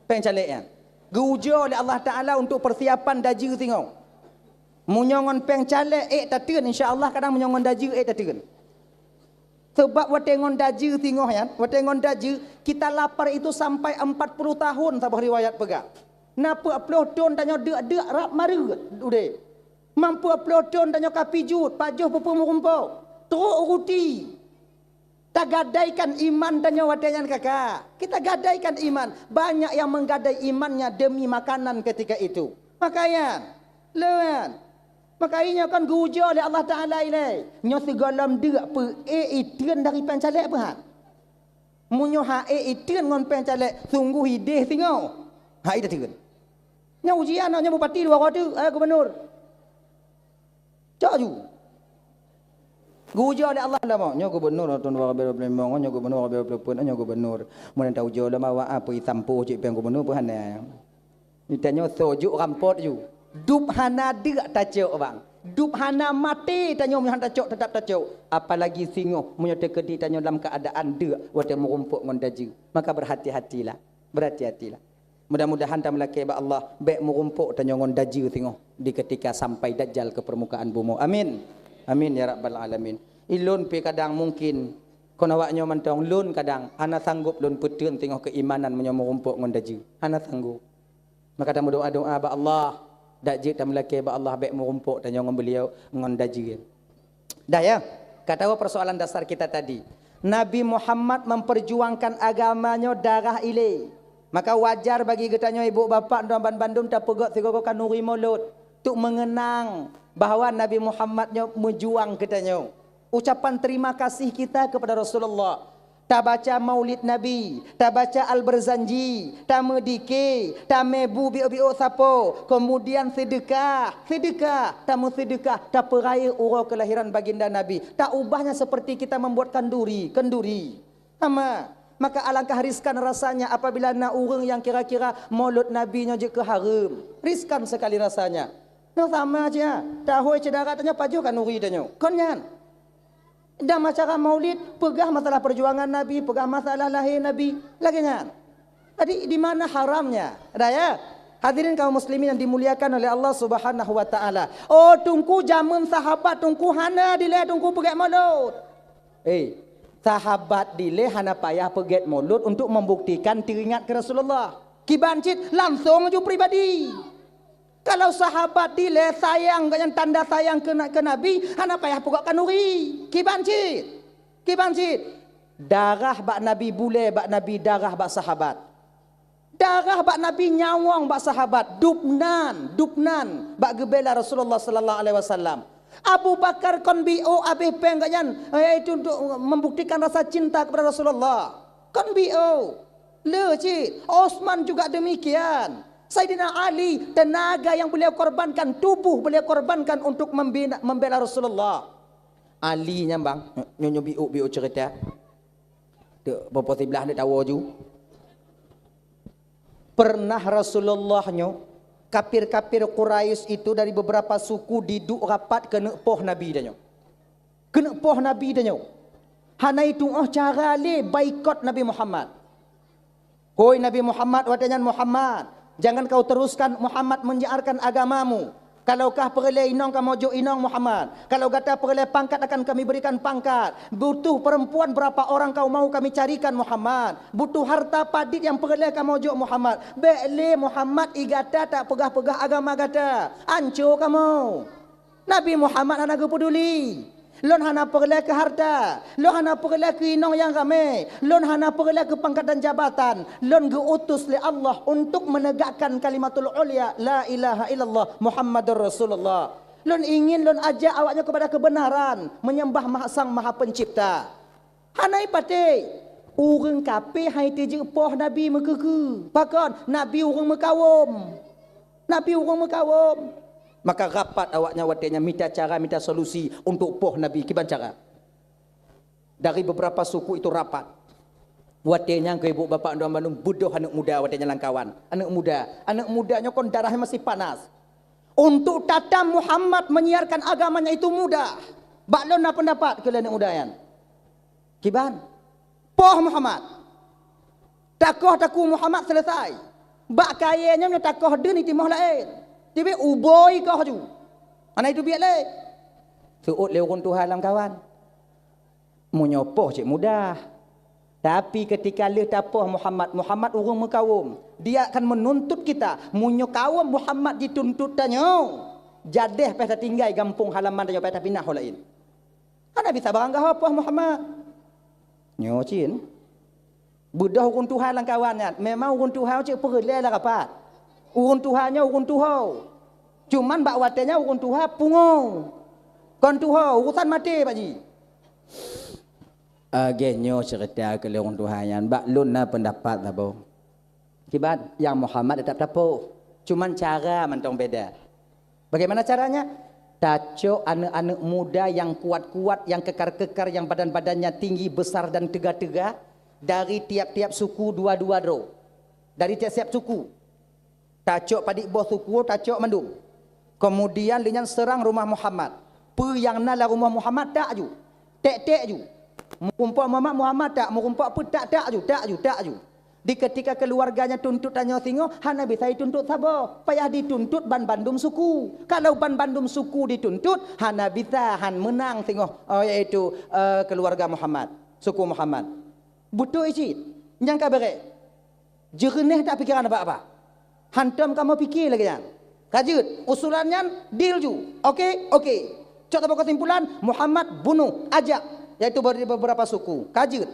Peng calik ya. Diuji oleh Allah Taala untuk persiapan daju tengok. Munyongon peng calik tateun insya-Allah kadang munyongon daju tateun. Sebab watengon daju tengok ya, watengon daju kita lapar itu sampai 40 tahun sabah riwayat pegang. Napa 40 tahun tanya deuk rap maru udah. Mampu uploadon tanya kapijut, pajuh pupu murumpau. Teruk ruti. Tak gadaikan iman tanya wadanyan kakak. Kita gadaikan iman. Banyak yang menggadai imannya demi makanan ketika itu. Makanya, lewan. Makanya kan guja oleh Allah Ta'ala ini. Nyo segalam dia apa? Itian dari pencalek apa? Munyo itian ngon pencalek. Sungguh hidih tengok. Itu tiga. Nyo ujian, nyo bupati dua kota. Gubernur. Caju. Guja oleh Allah lama. Nyo gubernur tahun 2025, nyo gubernur 2020, nyo gubernur. Mun tahu jo lama wa apa itampo cik peng gubernur pun hana. Ditanya sojuk rampot ju. Dup hana dia tacok bang. Dup hana mati tanyo mun tacok tetap tacok. Apalagi singo mun tekedi tanyo dalam keadaan dia wate merumpuk ngon daju. Maka berhati-hatilah. Berhati-hatilah. Mudah-mudahan tak melaki Allah baik merumpuk tanyo ngon daju tengok di ketika sampai dajjal ke permukaan bumi. Amin. Amin ya rabbal alamin. Ilun pe kadang mungkin kono awaknyo mantong lun kadang ana sanggup lun puteun tengok keimanan menyo merumpuk ngon daju. Ana sanggup. Maka kita doa-doa ba Allah dak je tak melaki ba Allah baik merumpuk tanyo ngon beliau ngon daju. Dah ya. Kata persoalan dasar kita tadi. Nabi Muhammad memperjuangkan agamanya darah ile. Maka wajar bagi kita ibu bapa dan bandum tak pegot sigogo kanuri mulut untuk mengenang bahawa Nabi Muhammadnya menjuang kitanya. Ucapan terima kasih kita kepada Rasulullah. Tak baca maulid Nabi, tak baca Al-Barzanji, tak medike, tak mebu bio-bio sapo, kemudian sedekah, tak mau sedekah, tak peraya urau kelahiran baginda Nabi. Tak ubahnya seperti kita membuat kenduri. Sama. Maka alangkah riskan rasanya apabila nak orang yang kira-kira maulud Nabi-nya je ke haram. Riskan sekali rasanya. No sama aja. Tahu cedera tanya pajuh kan uri tanya. Konyan. Dan masyarakat maulid pegah masalah perjuangan Nabi, pegah masalah lahir Nabi. Laginya. Jadi di mana haramnya? Ada ya? Hadirin kaum muslimin yang dimuliakan oleh Allah Subhanahu wa taala. Oh, tungku zaman sahabat, tungku hana dile tungku pegat maulud. Sahabat dile hana payah pegat maulud untuk membuktikan teringat ke Rasulullah. Kibancit langsung ju pribadi. Kalau sahabat dile sayang dengan tanda sayang ke Nabi, hana payah pegat kanuri. Kibancit. Darah bak Nabi bule, bak Nabi darah bak sahabat. Darah bak Nabi nyawang bak sahabat. Dupnan bak gebela Rasulullah sallallahu alaihi wasallam. Abu Bakar kon bio abih penggayan itu untuk membuktikan rasa cinta kepada Rasulullah. Kon bio. Lecit. Osman juga demikian. Sayyidina Ali tenaga yang beliau korbankan, tubuh beliau korbankan untuk membela Rasulullah. Ali nya bang, nyonya bio cerita. Dek bapa sebelah dia tahu ju. Pernah Rasulullah nyo kafir-kafir Quraisy itu dari beberapa suku diduk rapat kena poh Nabi danyo. Kena poh Nabi danyo. Hana itu cara le boikot Nabi Muhammad. Koi Nabi Muhammad wadanyan Muhammad, jangan kau teruskan Muhammad menyiarkan agamamu. Kalaukah perleh inong kamu mojo inong Muhammad. Kalau kata perleh pangkat akan kami berikan pangkat. Butuh perempuan berapa orang kau mau kami carikan Muhammad. Butuh harta padit yang perleh kamu mojo Muhammad. Bele Muhammad igata tak pegah-pegah agama kata. Hancur kamu. Nabi Muhammad anak peduli. Lon hana perleh ke harta. Lon hana perleh ke inong yang ramai. Lon hana perleh ke pangkat dan jabatan. Lon diutus oleh Allah untuk menegakkan kalimatul ulia. La ilaha illallah Muhammadur Rasulullah. Lon ingin lon ajak awaknya kepada kebenaran. Menyembah Sang Maha Pencipta. Hanai pate. Urang kape hai teje poh Nabi mekeke. Pakon Nabi urang mekawum. Nabi urang mekawum. Maka rapat awaknya watenya minta cara, minta solusi untuk poh Nabi. Kiban cara? Dari beberapa suku itu rapat. Watenya ke ibu bapa anda manung bodoh anak muda watenya langkawan. Anak mudanya kon darahnya masih panas. Untuk tatam Muhammad menyiarkan agamanya itu mudah. Baklon na pendapat ke anak muda yan. Kiban? Poh Muhammad. Takoh Muhammad selesai. Bak kayanya takoh dia ni timah lain. Tiba uboi kau ju. Anak itu biar le. Suut leukun Tuhan dalam kawan. Menyopoh cik mudah. Tapi ketika le tapoh Muhammad urung mekawum. Dia akan menuntut kita. Menyokawum Muhammad dituntut tanyo. Jadeh pesta tinggal gampung halaman tanyo pesta pinah lain. Ana bisa barangkah apa Muhammad. Nyocin. Budah urung Tuhan dalam kawannya. Memang urung Tuhan cik perle lah rapat. Urun Tuhannya urun Tuhau. Cuman bak watenya urun Tuhan pungung. Kon Tuhau urusan mati Pak Ji. Agenyo cerita ke urun Tuhannya. Bak lun na pendapat lah bo. Kibat yang Muhammad tetap tapo. Cuman cara mentong beda. Bagaimana caranya? Taco anak-anak muda yang kuat-kuat, yang kekar-kekar, yang badan-badannya tinggi, besar dan tegak-tegak. Dari tiap-tiap suku dua-dua dro. Dari tiap-tiap suku. Tacok padik bos suku, tacok mandung. Kemudian dengan serang rumah Muhammad. Pe yang nala rumah Muhammad tak ju. Tek-tek ju. Murumpak Muhammad tak, murumpak pe tak ju. Di ketika keluarganya tuntut tanya singo, hana bisa dituntut sabo. Payah dituntut ban bandum suku. Kalau ban bandum suku dituntut, hana bisa han menang singo. Oh yaitu keluarga Muhammad, suku Muhammad. Butuh isi. Yang kabarek. Jernih tak pikiran apa-apa. Hantam kamu fikir lagi kan? Kajut, usulannya deal ju. Okey. Cok apa kesimpulan? Muhammad bunuh, ajak. Yaitu beberapa suku. Kajut.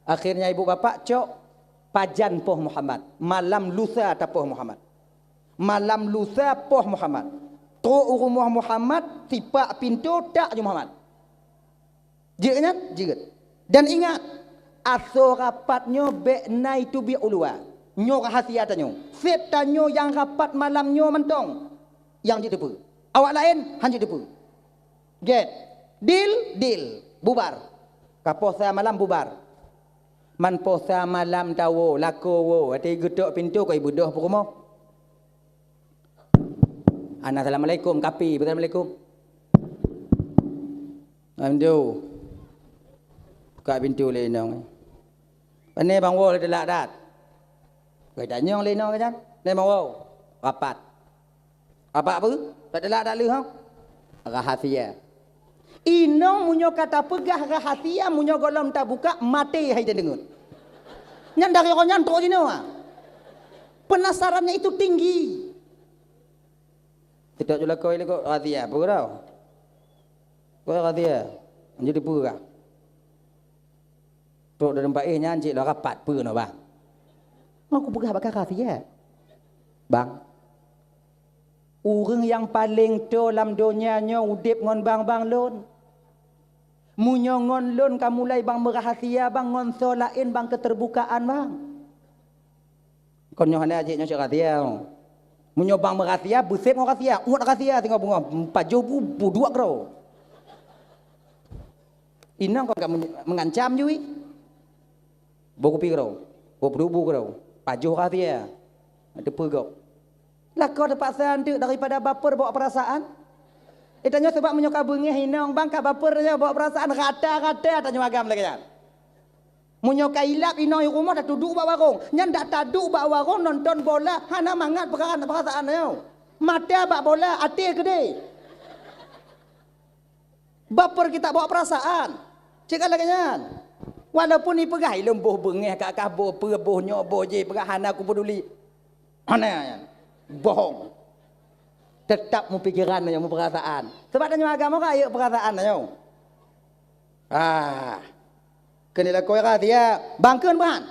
Akhirnya ibu bapak cok pajan poh Muhammad. Malam lusa tapoh Muhammad. Malam lusa poh Muhammad. Truk rumah Muhammad, tipak pintu tak ju Muhammad. Jigat. Dan ingat, aso rapatnya be'na itu bi'uluwa. Nyo rahasia tanyo. Set tanyo yang rapat malamnya mentong. Yang ditepu. Awak lain hanya depu. Get. Deal. Bubar. Kaposa malam bubar. Man posa malam tawo lako wo. Ati gedok pintu kau ibu doh pukumo. Assalamualaikum kapi. Assalamualaikum. Amdo. Buka pintu lenong. Pane bang wo delak dat. Kau tanya orang lain kan? Lain mau rapat. Apa? Tak ada lah tak leh. Rahasia. Ino munyo kata pegah rahasia munyo golom tak buka mati hai dengut. Nyan dari orang nyantok sini penasarannya itu tinggi. Tidak juga kau ini kau rahasia. Apa kau? Kau rahasia. Jadi pura. Tok dalam baik nyanci lah rapat pura no bang. Aku pegah bakal rahasia. Bang. Orang yang paling dalam dunianya udip ngon bang lon. Munyo ngon lon kamu mulai bang merahasia bang ngon solain bang keterbukaan bang. Konyo hana ajiknya cak rahasia. Munyo bang merahasia busep ngon rahasia. Uat rahasia tengok bunga 4 jubu budua kro. Inang kau mengancam jui. Boku piro. Boku dubu kro. Pajuh rahasia. Ada pegok. Lah kau dapat sandu daripada baper bawa perasaan. Tanya sebab menyokap bunyi hinang bang kat bapernya bawa perasaan rata-rata tanya agam lagi kan. Menyokap ilap inang rumah dah duduk bawa warung. Nyan dak taduk bawa warung nonton bola hana mangat perasaan yo. Mata bak bola, hati gede. Baper kita bawa perasaan. Cakap lagi kan. Walaupun ni pegai lembuh bengeh kat kabur perbuh nyoboh je perahana aku peduli. Mana ya? Bohong. Tetap mu pikiran yang mu perasaan. Sebab tanya agama ka ayo perasaan ayo. Kena lakoi ka dia bangkeun bahan.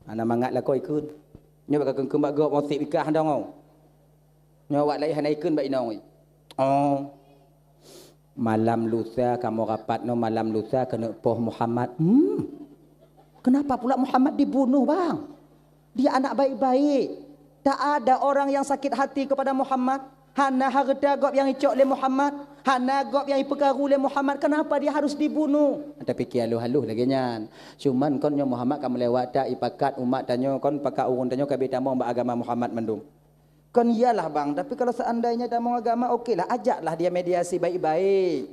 Ana mangat lakoi keun. Nyo bak keun bak gop mosik nikah dong. Nyo wak lai hanai keun bak inong. Oh. Malam lusa kamu rapat no malam lusa kena poh Muhammad. Kenapa pula Muhammad dibunuh bang? Dia anak baik-baik. Tak ada orang yang sakit hati kepada Muhammad. Hana harta gop yang icok oleh Muhammad. Hana gop yang iperkaru oleh Muhammad. Kenapa dia harus dibunuh? Tapi ki haluh-haluh lagi nyan. Cuman kon nyo Muhammad kamu lewat tak ipakat umat tanyo kon pakat urun tanyo kabe tamu agama Muhammad mendung. Kon iyalah bang, tapi kalau seandainya tamu agama okeylah, ajaklah dia mediasi baik-baik.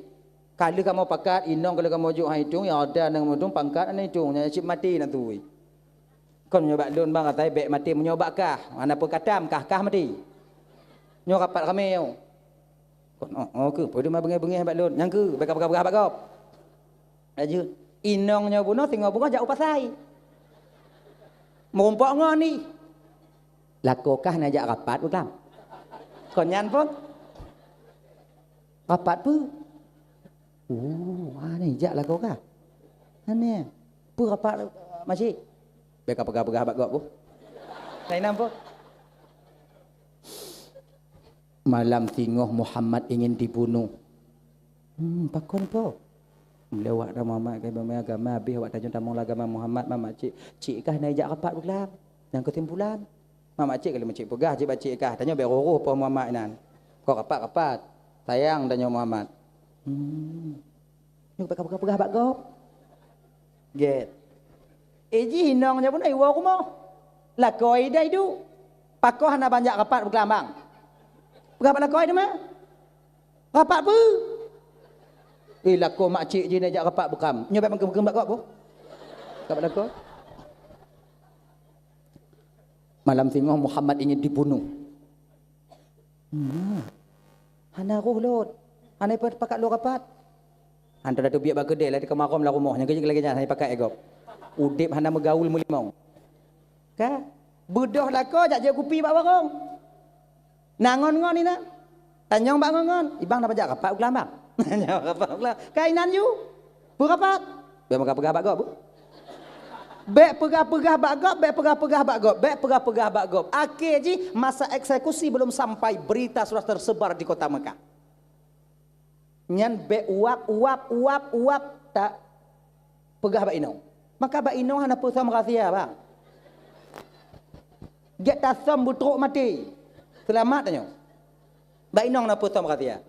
Kalau kamu pakat inong kalau kamu juk hitung ya ada nang mudung pangkat ane hitung nya cip mati nak tu. Kon nyoba lun bang katai bek mati menyobak kah? Mana pun katam kah mati. Nyo rapat kami yo. Kon ke podo ma bengai-bengai bak lun. Yang ke bekap-bekap bak gop. Aja inong nyo bunuh tinggal bunga jak upasai. Mumpok ngon ni. Lakokah nak ajak rapat utam. Konyan pun. Rapat pun. Ni ajak lakokah. Ni. Pun rapat masih. Beka pegah-pegah bak gop pun. Saya nampak. Malam tingoh Muhammad ingin dibunuh. Pakon po. Melewat dah Muhammad ke bama agama habis awak tanya tamu agama Muhammad mama cik kah nak ajak rapat utam. Yang kesimpulan Mama cik kalau macik pegah cik bacik kah tanya biar roh pa Muhammad nan. Kau rapat sayang tanya Muhammad. Ni pegah bak gop. Get. Eji hinongnya pun ai wa rumah. Lakoi dai du. Pakoh hana banyak rapat berkelambang. Pegah lakoi dah mah. Rapat pu. Lakoi mak cik je nak ajak rapat bekam. Nyobat mengkem bak gop pu. Rapat lakoi. Malam tengah Muhammad ingin dibunuh. Hana roh lot. Hana pakat lo rapat. Antara tu biar bagedel lah di kemarom lah rumah. Yang kejik lagi jangan hana pakat egop. Udip hana megaul mulimau. Ka? Budoh lah kau jak kupi bak barong. Nangon-ngon ni nak. Tanyong bak ngon. Ibang dah pajak rapat uklambang. Tanyong rapat uklambang. Kainan you. Bu rapat. Biar pegah bak gop bu. Bek pegah-pegah bak gop, bek pegah-pegah bak gop, bek pegah-pegah bak gop. Akhir ji masa eksekusi belum sampai berita sudah tersebar di kota Mekah. Nyan bek uap tak pegah bak inong. Maka bak inong hana pusam rahsia bang. Get tasam butruk mati. Selamat tanya. Bak inong na pusam rahsia.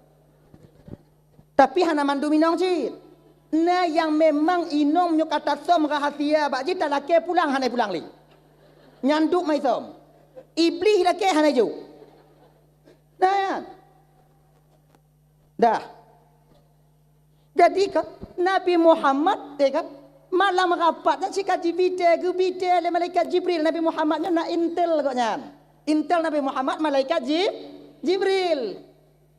Tapi hana mandu minong cik. Nah yang memang inom nyo kata som rahasia bak ji tak laki pulang hanai pulang li. Nyanduk mai som. Iblis laki hanai ju. Dah. Dah. Jadi kan Nabi Muhammad kan malam rapat kan si kaji bite le malaikat Jibril Nabi Muhammad nak intel koknya. Intel Nabi Muhammad malaikat Jibril.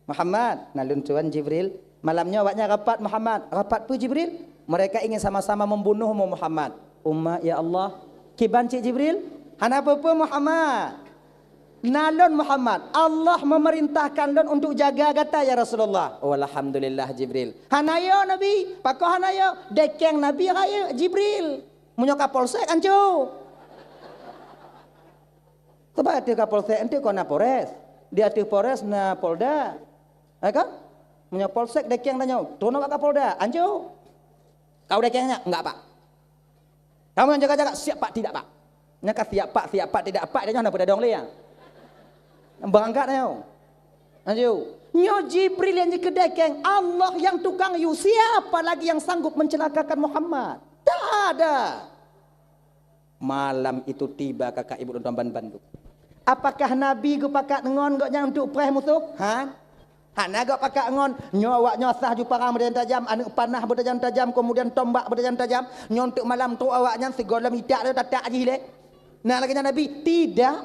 Muhammad nalun tuan Jibril. Malamnya awaknya rapat Muhammad. Rapat pun Jibril. Mereka ingin sama-sama membunuh Muhammad. Umma ya Allah. Kiban cik Jibril. Hana apa-apa Muhammad. Nalon Muhammad. Allah memerintahkan lon untuk jaga kata ya Rasulullah. Oh alhamdulillah Jibril. Hanayo Nabi. Pakoh hanayo. Dekeng Nabi raya Jibril. Munyok kapolsek ancu. Sebab dia kapolsek nanti kau na Polres. Dia tu Polres na Polda. Kan? Punya polsek dekeng tanya, "Tono kat Kapolda?" Anjo. Kau dekengnya? Enggak, Pak. Kamu yang jaga-jaga, siap Pak, tidak Pak. Nyaka siap Pak, tidak Pak, dia nak pada dong le yang. Berangkat tanya. Anjo. Nyo Jibril yang ke dekeng, Allah yang tukang yu, siapa lagi yang sanggup mencelakakan Muhammad? Tak ada. Malam itu tiba kakak ibu dan bantu. Apakah Nabi gu pakat ngon gok yang untuk preh musuh? Hana gak pakai ngon nyawak nyosah ju parang bertajam tajam anu panah bertajam tajam kemudian tombak bertajam tajam nyontuk malam tu awaknya segala mitak dia tak aji le nak lagi Nabi tidak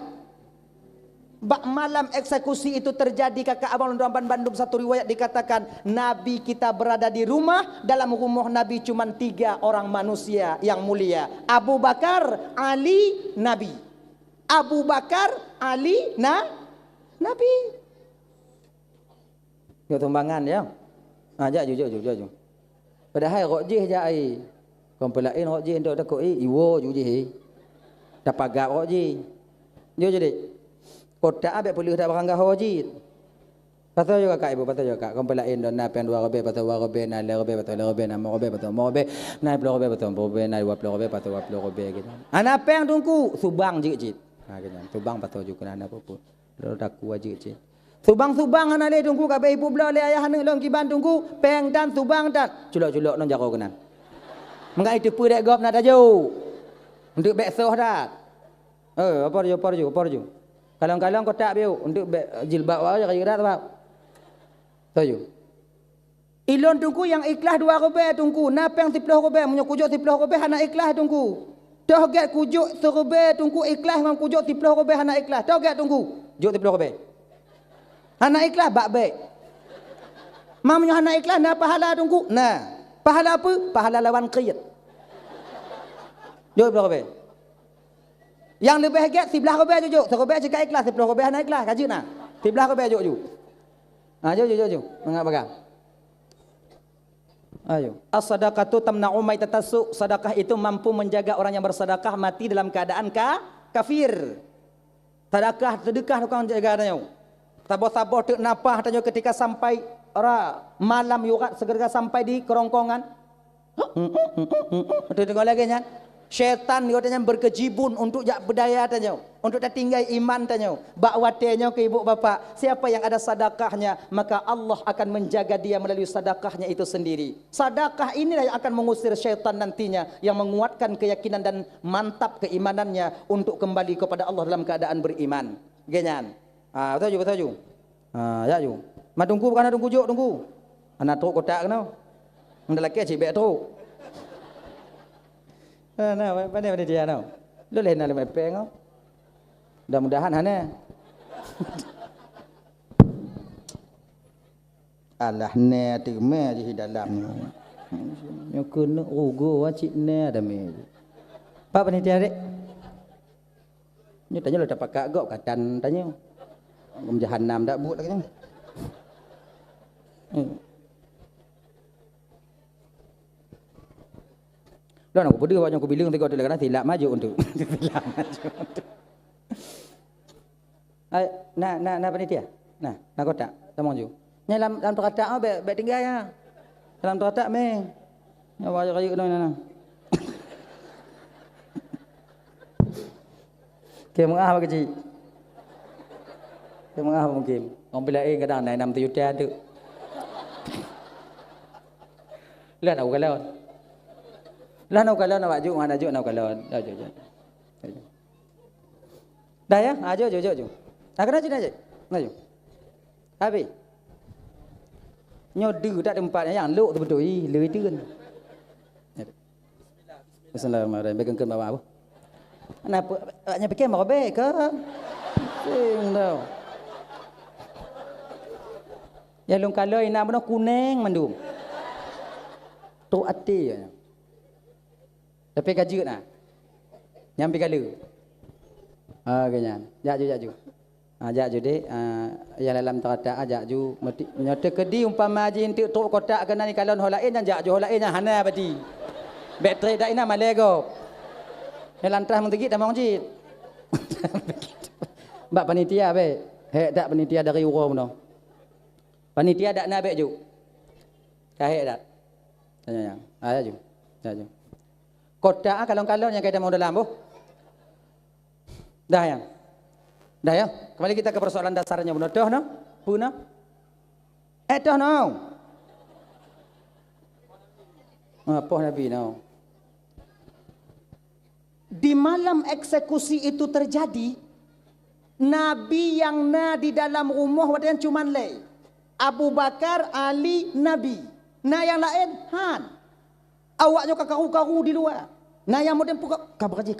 Bak malam eksekusi itu terjadi, kakak abang Luan Bandung, satu riwayat dikatakan Nabi kita berada di rumah, dalam rumah Nabi cuma 3 orang manusia yang mulia. Abu Bakar, Ali, Nabi. Abu Bakar, Ali, Nabi. Yo tumbangan ya. Ajak jujur. Padahal rojih je ai. Kompelain rojih ndak takut iwo jujih. Dapat gak rojih. Yo jadi. Kotak abek boleh dak barang rojih. Patut juga kak ibu, patut juga kak. Kompelain don napen 2 robe, patut 2 robe, na le robe, patut le robe, na mo robe, patut mo robe, na 10 robe, patut 10 robe, na 20 robe, patut 20 robe gitu. Ana peng tungku subang jik. Ha gitu. Subang patut juga ana apa-apa. Lo dak ku jik. Subang ana le tunggu ka ibu bela le ayah hang long kiban tunggu peng dan subang dan culok-culok non jaro kenan. Mengai itu pu dek gop nak daju. Untuk beksoh dah. Apa ju. Kalong-kalong kotak biu untuk jilbab aja kira tu bab. Tahu. Ilon tunggu yang ikhlas 2 robe tunggu, napeng 10 robe, munyo kujuk 10 robe hana ikhlas tunggu. Dah get kujuk 1 robe tunggu ikhlas ngam kujuk 10 robe hana ikhlas. Dah get tunggu. Juk 10 robe. Hana ikhlas bak baik. Mamnya hana ikhlas na pahala tunggu. Nah, pahala apa? Pahala lawan qiyat. Juk 10 robe. Yang lebih hebat 11 robe juk. 1 robe cakap ikhlas, 10 robe hana ikhlas kaji nah. 11 robe juk. Ah juk. Mengap bagang. Ayo. As-sadaqatu tamna'u maitatasu. Sedekah itu mampu menjaga orang yang bersedekah mati dalam keadaan kafir. Sedekah tukang jaga tanya. Sabar-sabar tek napah tanya ketika sampai malam yurat segera sampai di kerongkongan. Tengok lagi nya. Syaitan dia tanya berkejibun untuk jak berdaya tanya, untuk tak tinggal iman tanya. Bak watenya ke ibu bapa, siapa yang ada sedekahnya, maka Allah akan menjaga dia melalui sedekahnya itu sendiri. Sedekah inilah yang akan mengusir syaitan nantinya, yang menguatkan keyakinan dan mantap keimanannya untuk kembali kepada Allah dalam keadaan beriman. Genyan. Betul. Ya ju. Ma tunggu bukan tunggu juk tunggu. Anak truk kotak kena. Ndak laki cibek truk. Pandai dia no. Lu lain nak lepas peng. Mudah-mudahan hana. Alah ne terme di dalam. Yo kena rugo wacik ne ada me. Apa panitia dek? Nyo tanya lu dapat kak gok katan tanya. Ngom jahanam dak but lagi. Dah nak berdua macam aku bilang tengok tu lah tidak maju untuk tidak maju untuk. Nah panitia. Nah kotak tamong ju. Nya dalam perkataan be tinggal ya. Dalam perkataan me. Nya wajah kayu nah. Ke mengah kecil. Ke mengah mungkin. Orang belai kadang naik 6 juta tu. Lihat aku kalau. Lah nak kalau nak baju mana juk nak kalau. Dah juk. Dah ya? Juk. Nak kena cina je. Nak juk. Habis. Nyodu tak tempatnya yang luk tu betul. Leu tu kan. Bismillahirrahmanirrahim. Begengkeun bawa apa? Kenapa? Nya fikir mau be ke? Sing tau. Ya lung kalau ina benar kuning mandum. Tu ati ya. Tapi kaji nak. Nyampi kala. Ganyan. Jaju. Ajak ju dek. Yang dalam terata ajak ju menyata kedi umpama haji untuk truk kotak kena ni kalon holain yang jaju holain yang hana bati. Bateri dak ina malego. Yang lantah mentegit dah mau jit. Mbak panitia be. Hek dak panitia dari urau no. Panitia dak nak be ju. Kahek dak. Tanya yang. Ajak ju. Kotak kalon-kalon yang kita mau dalam bu. Dah ya. Kembali kita ke persoalan dasarnya benar. Dah no. Puna. Dah no. Apa Nabi no. Di malam eksekusi itu terjadi, Nabi yang di dalam rumah wadah cuma le. Abu Bakar, Ali, Nabi. Nah yang lain Han. Awaknya kaku-kaku di luar. Nah yang modern pukak kaberaji.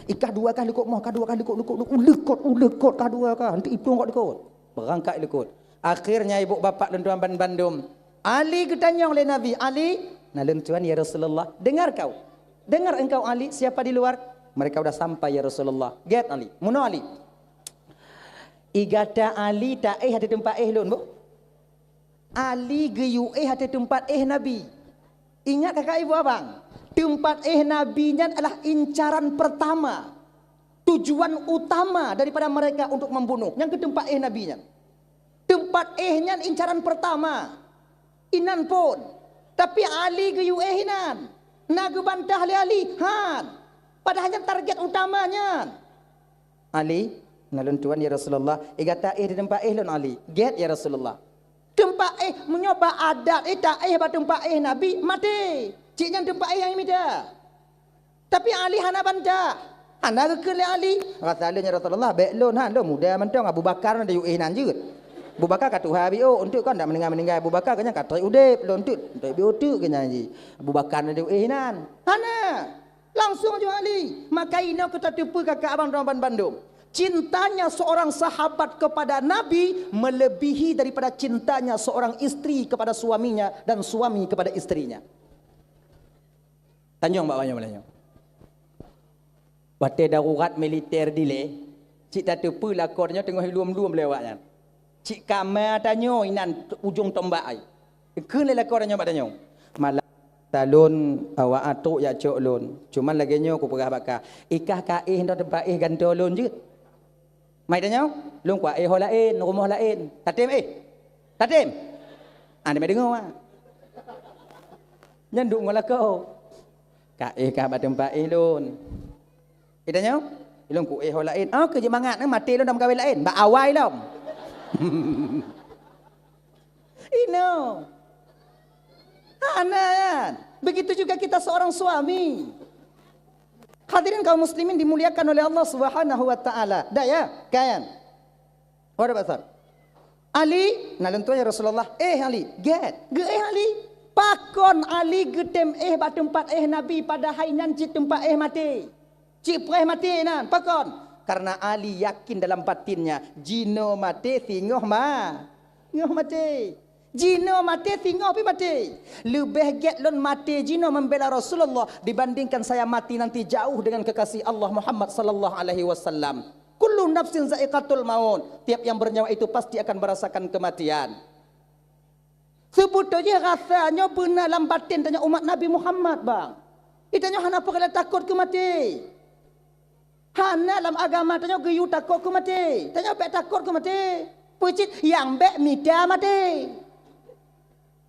Ikah dua kali lekut moh, dua kali lekut kah dua kah. Nanti ipung kok lekut. Berangkat lekut. Akhirnya ibu bapa dan tuan Bandung. Ali ketanya oleh Nabi, Ali, nalun tuan ya Rasulullah, dengar kau. Dengar engkau Ali, siapa di luar? Mereka sudah sampai ya Rasulullah. Get Ali, muno Ali. Igata Ali tak hati tempat lun bu. Ali geyu hati tempat Nabi. Ingat kakak ibu abang, tempat Nabinya adalah incaran pertama, tujuan utama daripada mereka untuk membunuh. Yang ke tempat Nabinya. Tempat nya incaran pertama. Inan pun. Tapi Ali geyu hinan. Naga bantah Ali. Han. Padahalnya target utamanya. Ali, nalun tuan ya Rasulullah. Igata di tempat lun Ali. Get ya Rasulullah. Tempat menyoba adat tak pada tempat Nabi mati. Ciknya tempat yang ini dah. Tapi Ali hana bantah. Hana ke Ali. Kata Ali ya Rasulullah, baik lun han, lun muda mentong Abu Bakar ada yu hinan juga. Abu Bakar kata habio untuk kan tak meninggal Abu Bakar kanya kata udep lontuk untuk biotu kanya ji. Abu Bakar ada hinan. Hana. Langsung je Ali. Maka ina kita tipu kakak abang Ramban Bandung. Cintanya seorang sahabat kepada Nabi melebihi daripada cintanya seorang istri kepada suaminya dan suami kepada istrinya. Tanjung Mbak Banyak Melayu. Bate darurat militer dile. Cik tak tipu lakornya tengah hilum-lum lewatnya. Cik kamar tanyo inan ujung tombak ai. Kena lakornya Mbak Tanyo. Malam talun awak atuk ya cok lun. Cuma lagi nyo aku perah bakar. Ikah kaih ndo tempat ganto lun je. Mai Tanyo, lun kuat ho lain, rumah lain. Tatim Tatim. Anda mai dengar ah. Nyanduk ngolah kau. Kaih ka ba tempat lun. Tanyo, lun ku ho lain. Oh ke je mangat mati lun dalam kawin lain. Ba awai lom. Ino. Anak. Begitu juga kita seorang suami. Hadirin kaum muslimin dimuliakan oleh Allah Subhanahu wa taala. Dah ya, kan? Ora pasal. Ali, nalun tu ya Rasulullah. Ali, get. Ali. Pakon Ali getem ba tempat Nabi pada hainan cik tempat mati. Cik mati nan, pakon. Karena Ali yakin dalam batinnya, jino mati, thingoh mati. Jino mati, thingoh pi mati. Lebih get lon mati jino membela Rasulullah dibandingkan saya mati nanti jauh dengan kekasih Allah Muhammad sallallahu alaihi wasallam. Kullu nafsin za'iqatul maut. Tiap yang bernyawa itu pasti akan merasakan kematian. Sebetulnya rasanya benar dalam batin tanya umat Nabi Muhammad bang. Itanya hana perlu takut ke mati. Hana dalam agama tanya geyu takut ke mati. Tanya bek takut ke mati. Pucit yang bek mida mati.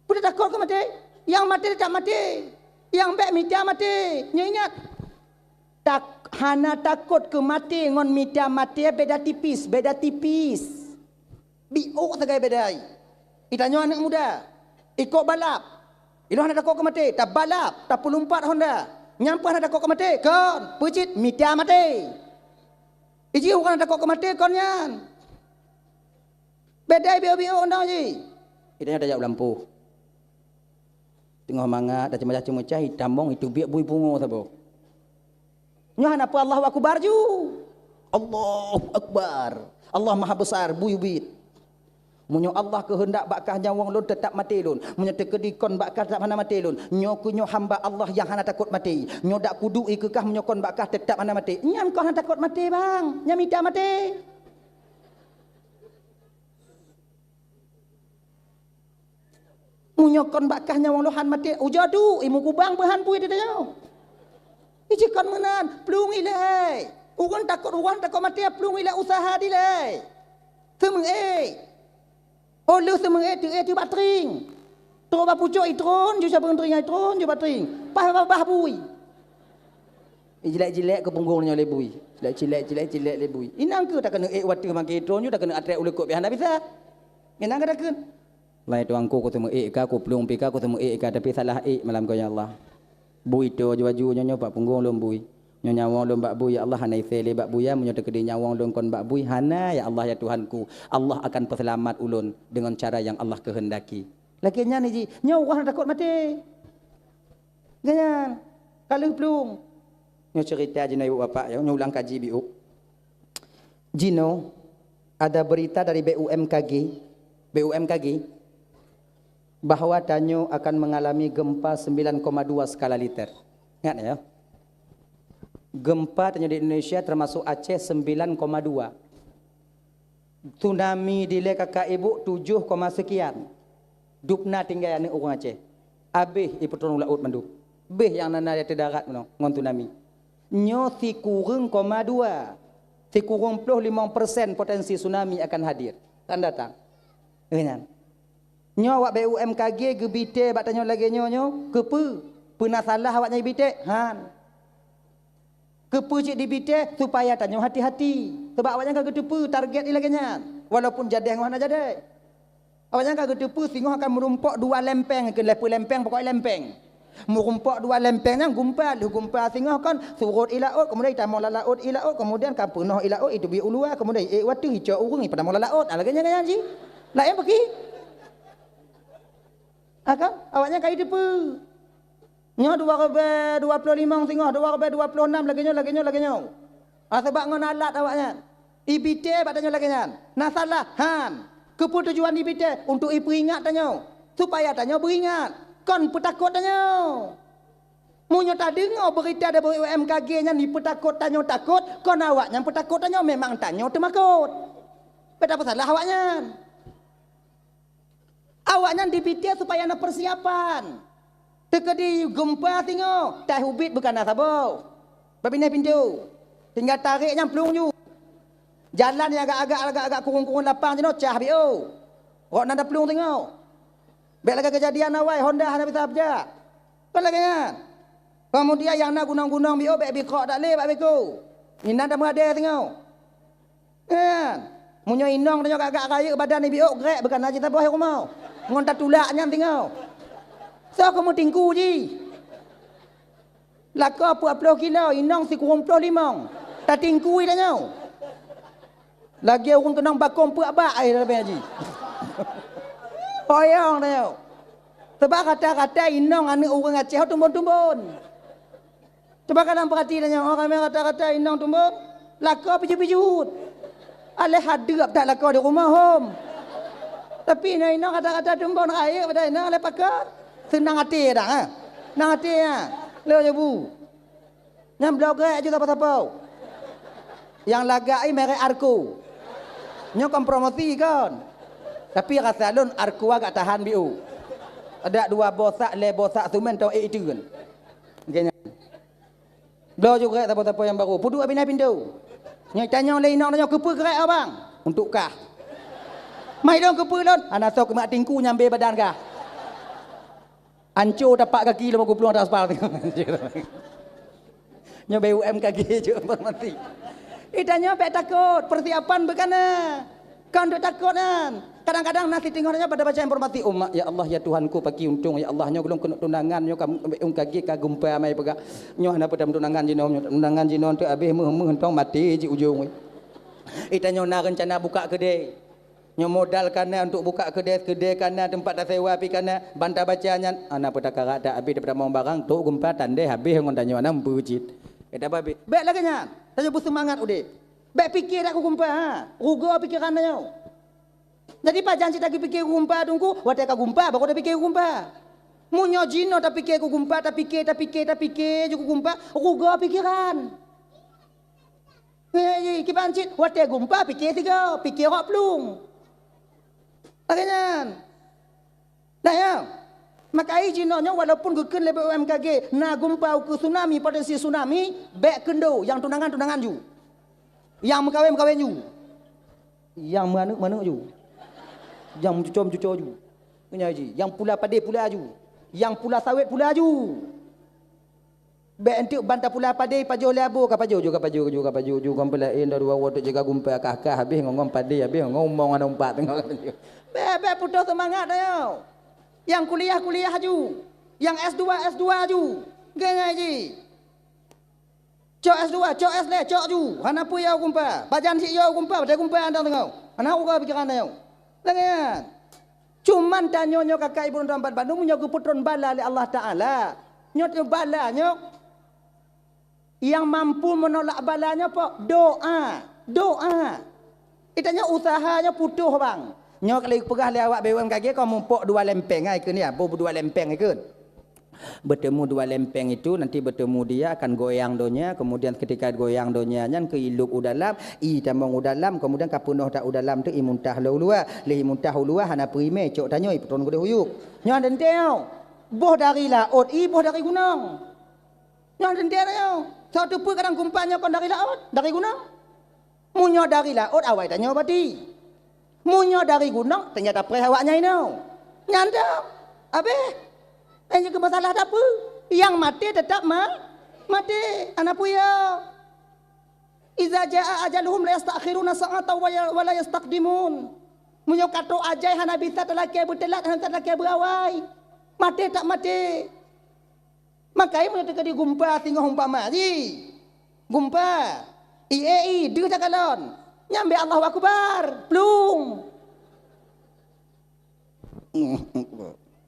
Pucit takut ke mati. Yang mati tak mati. Yang bek mida mati. Ingat. Tak hana takut ke mati ngon mida mati beda tipis. Bio sagai bedai. Itanya anak muda. Ikut balap. Ilo hana takut ke mati. Tak balap. Tak pelumpat Honda. Nyampah nak takut ke mati kon pucit mita mati iji orang takut ke mati kon yan bedai bio onda ji itanya dah jauh lampu tengah mangat dah macam macam hitam mong itu biak bui bungo sabo nyahan apa Allahu akbar ju Allahu akbar Allah maha besar bui bit munyo Allah kehendak bakah nyawang lun tetap mati lun. Munyo tekedikon bakah tetap hana mati lun. Nyo kunyo hamba Allah yang hana takut mati. Nyo dak kudu ikekah menyokon bakah tetap hana mati. Nyam kau hana takut mati bang. Nyam ida mati. Munyokon bakah nyawang lohan mati. Ujadu imu kubang bahan bui dia nyo. Ijikon menan plung ilai. Ugan takut mati plung ilai usaha dilai. Temeng Oh lu semua itu batring. Tro ba pucuk itron ju sabang tring itron ju batring. Bah bui. Jelek-jelek ke punggungnya le bui. Jelek le bui. Inang ke tak kena watu mangke itron ju tak kena atrek ulekut bihan bisa. Inang ke tak kena. Lai tuangku ko temu ka ko plung pika ko temu ka tapi salah malam ko ya Allah. Bui tu ju nyo pak punggung lom bui. Nyo nyawang lom bak bui ya Allah hanai sele bak buya menyo tekedi nyawang lom kon bak bui hana ya Allah ya Tuhanku Allah akan perselamat ulun dengan cara yang Allah kehendaki. Lakinya ni ji nyo wah takut mati. Ganyan. Kalau pelung. Nyo cerita Jino ibu bapak ya, nyo ulang kaji biu. Jino ada berita dari BUMKG bahawa Tanyo akan mengalami gempa 9,2 skala Richter. Ingat ya. Gempa Tanyo di Indonesia termasuk Aceh 9,2. Tsunami di le kakak ibu 7, sekian. Dupna tinggal ni orang Aceh. Habis ibu turun laut mandu. Beh yang nana di darat ngon tsunami. Nyo si kurang 2. Si kurang 5% potensi tsunami akan hadir. Akan datang. Ingat. Nyo awak BUMKG gebite bak tanyo lagi nyo kepe. Pernah salah awaknya ibite? Han. Kepe cik dibite supaya tanyo hati-hati. Sebab awaknya kagak tepu target ni lagi nya. Walaupun jadi ngah nak jadi. Awaknya kagak tepu singoh akan merumpok 2 lempeng ke lepo lempeng pokok lempeng. Merumpok 2 lempengnya gumpal singoh kan surut ilaut kemudian tamau laut ilaut kemudian kan penuh ilaut itu bi ulua kemudian waktu hijau urung pada mau laut lagi nya ji. Lain pergi. Akan awaknya kai depu. Nyo 25 singoh 26 lagi nyo. Sebab ngon alat awaknya. Ibite badannya lagi nya. Nah salah han. Keputujuan ibite untuk iperingat tanyo supaya tanyo beringat. Kon petakut tanyo. Munyo tak dengar berita dari UMKG nya ni petakut tanyo takut, kon awaknya petakut tanyo memang tanyo temakut. Betapa salah awaknya. Awaknya dipikir supaya ada persiapan. Tekedi gempa tengok, tak hubit bukan asabo. Babine pintu. Tinggal tarik nyamplung ju. Jalan yang agak kurung-kurung lapang je no cah bio. Rok nanda pelung tengok. Baik lagi kejadian awal Honda hana bisa abjak. Kan lagi kan. Kemudian yang nak gunung-gunung bio baik bikok tak leh baik biku. Ni nanda mengada tengok. Kan. Munyo inong tengok agak raya badan ni bio grek bukan aja tak boleh rumah. Ngon tak tulaknya tengok. So kamu tingku ji. Laka 40 kilo inong si kurung 25. Tak tingku tengok. Lagi orang kenang bakong perak ai dah haji. Hoyong tengok. Sebab kata-kata inong anak orang Aceh tumbun-tumbun. Coba kadang perhati tengok orang yang kata-kata inong tumbun, laka pijut-pijut. Alih hadap tak laka di rumah hom. Tapi inong kata-kata tumbun raya pada inong alih pakat. Senang hati dah ha. Senang hati ha. Leo je bu. Nyam blogger je apa-apa. Yang lagai merek Arko. Nyokam promosi kan. Tapi rasa lon Arko agak tahan biu. Ada 2 bosak le bosak sumen tau itu kan. Genya. Blo juga apa-apa yang baru. Pudu abina pintu. Nyai tanya le inang tanya kepe gerak abang. Untuk kah? Mai dong kepe lon. Ana sok mak tingku nyambe badan kah? Anco tapak kaki lama ku peluang atas aspal tengok. Nya BUMKG je mati. Itanya pek takut, persiapan bekana. Kan duk takut kan. Kadang-kadang nasi tengoknya pada baca informasi umat ya Allah ya Tuhanku pagi untung ya Allah nyo gulung kena tunangan nyo BUMKG kagum pa mai pega. Nyo hana pada tunangan jinom tunangan jinom tu habis meh entong mati ji ujung. Itanya nak rencana buka kedai. Nyo modal kana untuk buka kedai kana tempat dah sewa pi kana bantah bacanya ana pada karak dak habis daripada mau barang tu gempa tandai habis ngon tanyo ana mbujit. Eta babe. Baik lagi nya. Tanyo bersemangat udik. Baik fikir aku gempa ha. Rugo pikiran tanyo. Jadi pajan cita fikir gempa tunggu wate ka gempa baru dah fikir gempa. Munyo jino tak fikir ku gempa tak fikir juga gempa rugo pikiran. Hei kibancit wate gempa fikir tiga fikir hok plung. Akhirnya, dah ya. Maka ijinnya walaupun geken lebih UMKG, na gumpau ke tsunami potensi tsunami, baik kendo yang tunangan ju, yang mengkawin ju, yang mana ju, yang cucom ju, punya ji, yang pula pade pula ju, yang pula sawit pula ju. Baik untuk bantah pula pade pajo labo ka pajo kompela inda dua waktu jaga gumpa kakak habis ngomong pade habis ngomong ana umpat tengok pajo. Bebe putus semangat ayo. Yang kuliah ju. Yang S2 ju. Geng ji. Cok S2, cok S le, cok ju. Hana pu ya gumpa. Bajan si yo gumpa, pada gumpa anda tengok. Hana uga pikiran ayo. Lengan. Cuman tanyonyo kakak ibu tempat Bandung nyo keputron bala oleh Allah Taala. Nyot bala nyok. Yang mampu menolak balanya apa? Doa. Doa. Itanya usahanya putuh bang. Nyo kalau pegah le awak bewang kaki kau mumpuk 2 lempeng ai ke ni apa 2 lempeng ai ke. Bertemu 2 lempeng itu nanti bertemu dia akan goyang donya, kemudian ketika goyang donya nyan ke ilup udalam, i tambang udalam, kemudian kapunoh tak udalam tu i muntah luar, leh muntah luar hana prime cok tanyo i petron gede huyuk. Nyo den teo. Boh dari laut, i boh dari gunung. Nyo den teo. Satu pu kadang kumpanya kon dari laut, dari gunung. Munyo dari laut awai tanyo bati. Munyo dari gunung ternyata pre awaknya ini. Nyandang. Abe. Ini ke masalah apa? Yang mati tetap mati. Anak puya. Iza jaa ajaluhum la yastakhiruna sa'ata wa la yastaqdimun. Munyo kato ajai hana bisa telaki betelat hana telaki berawai. Mati tak mati. Makai munyo teka di gumpa tinggal umpama ji. Gumpa. Dia cakalon. Nyambe Allahu Akbar, plung.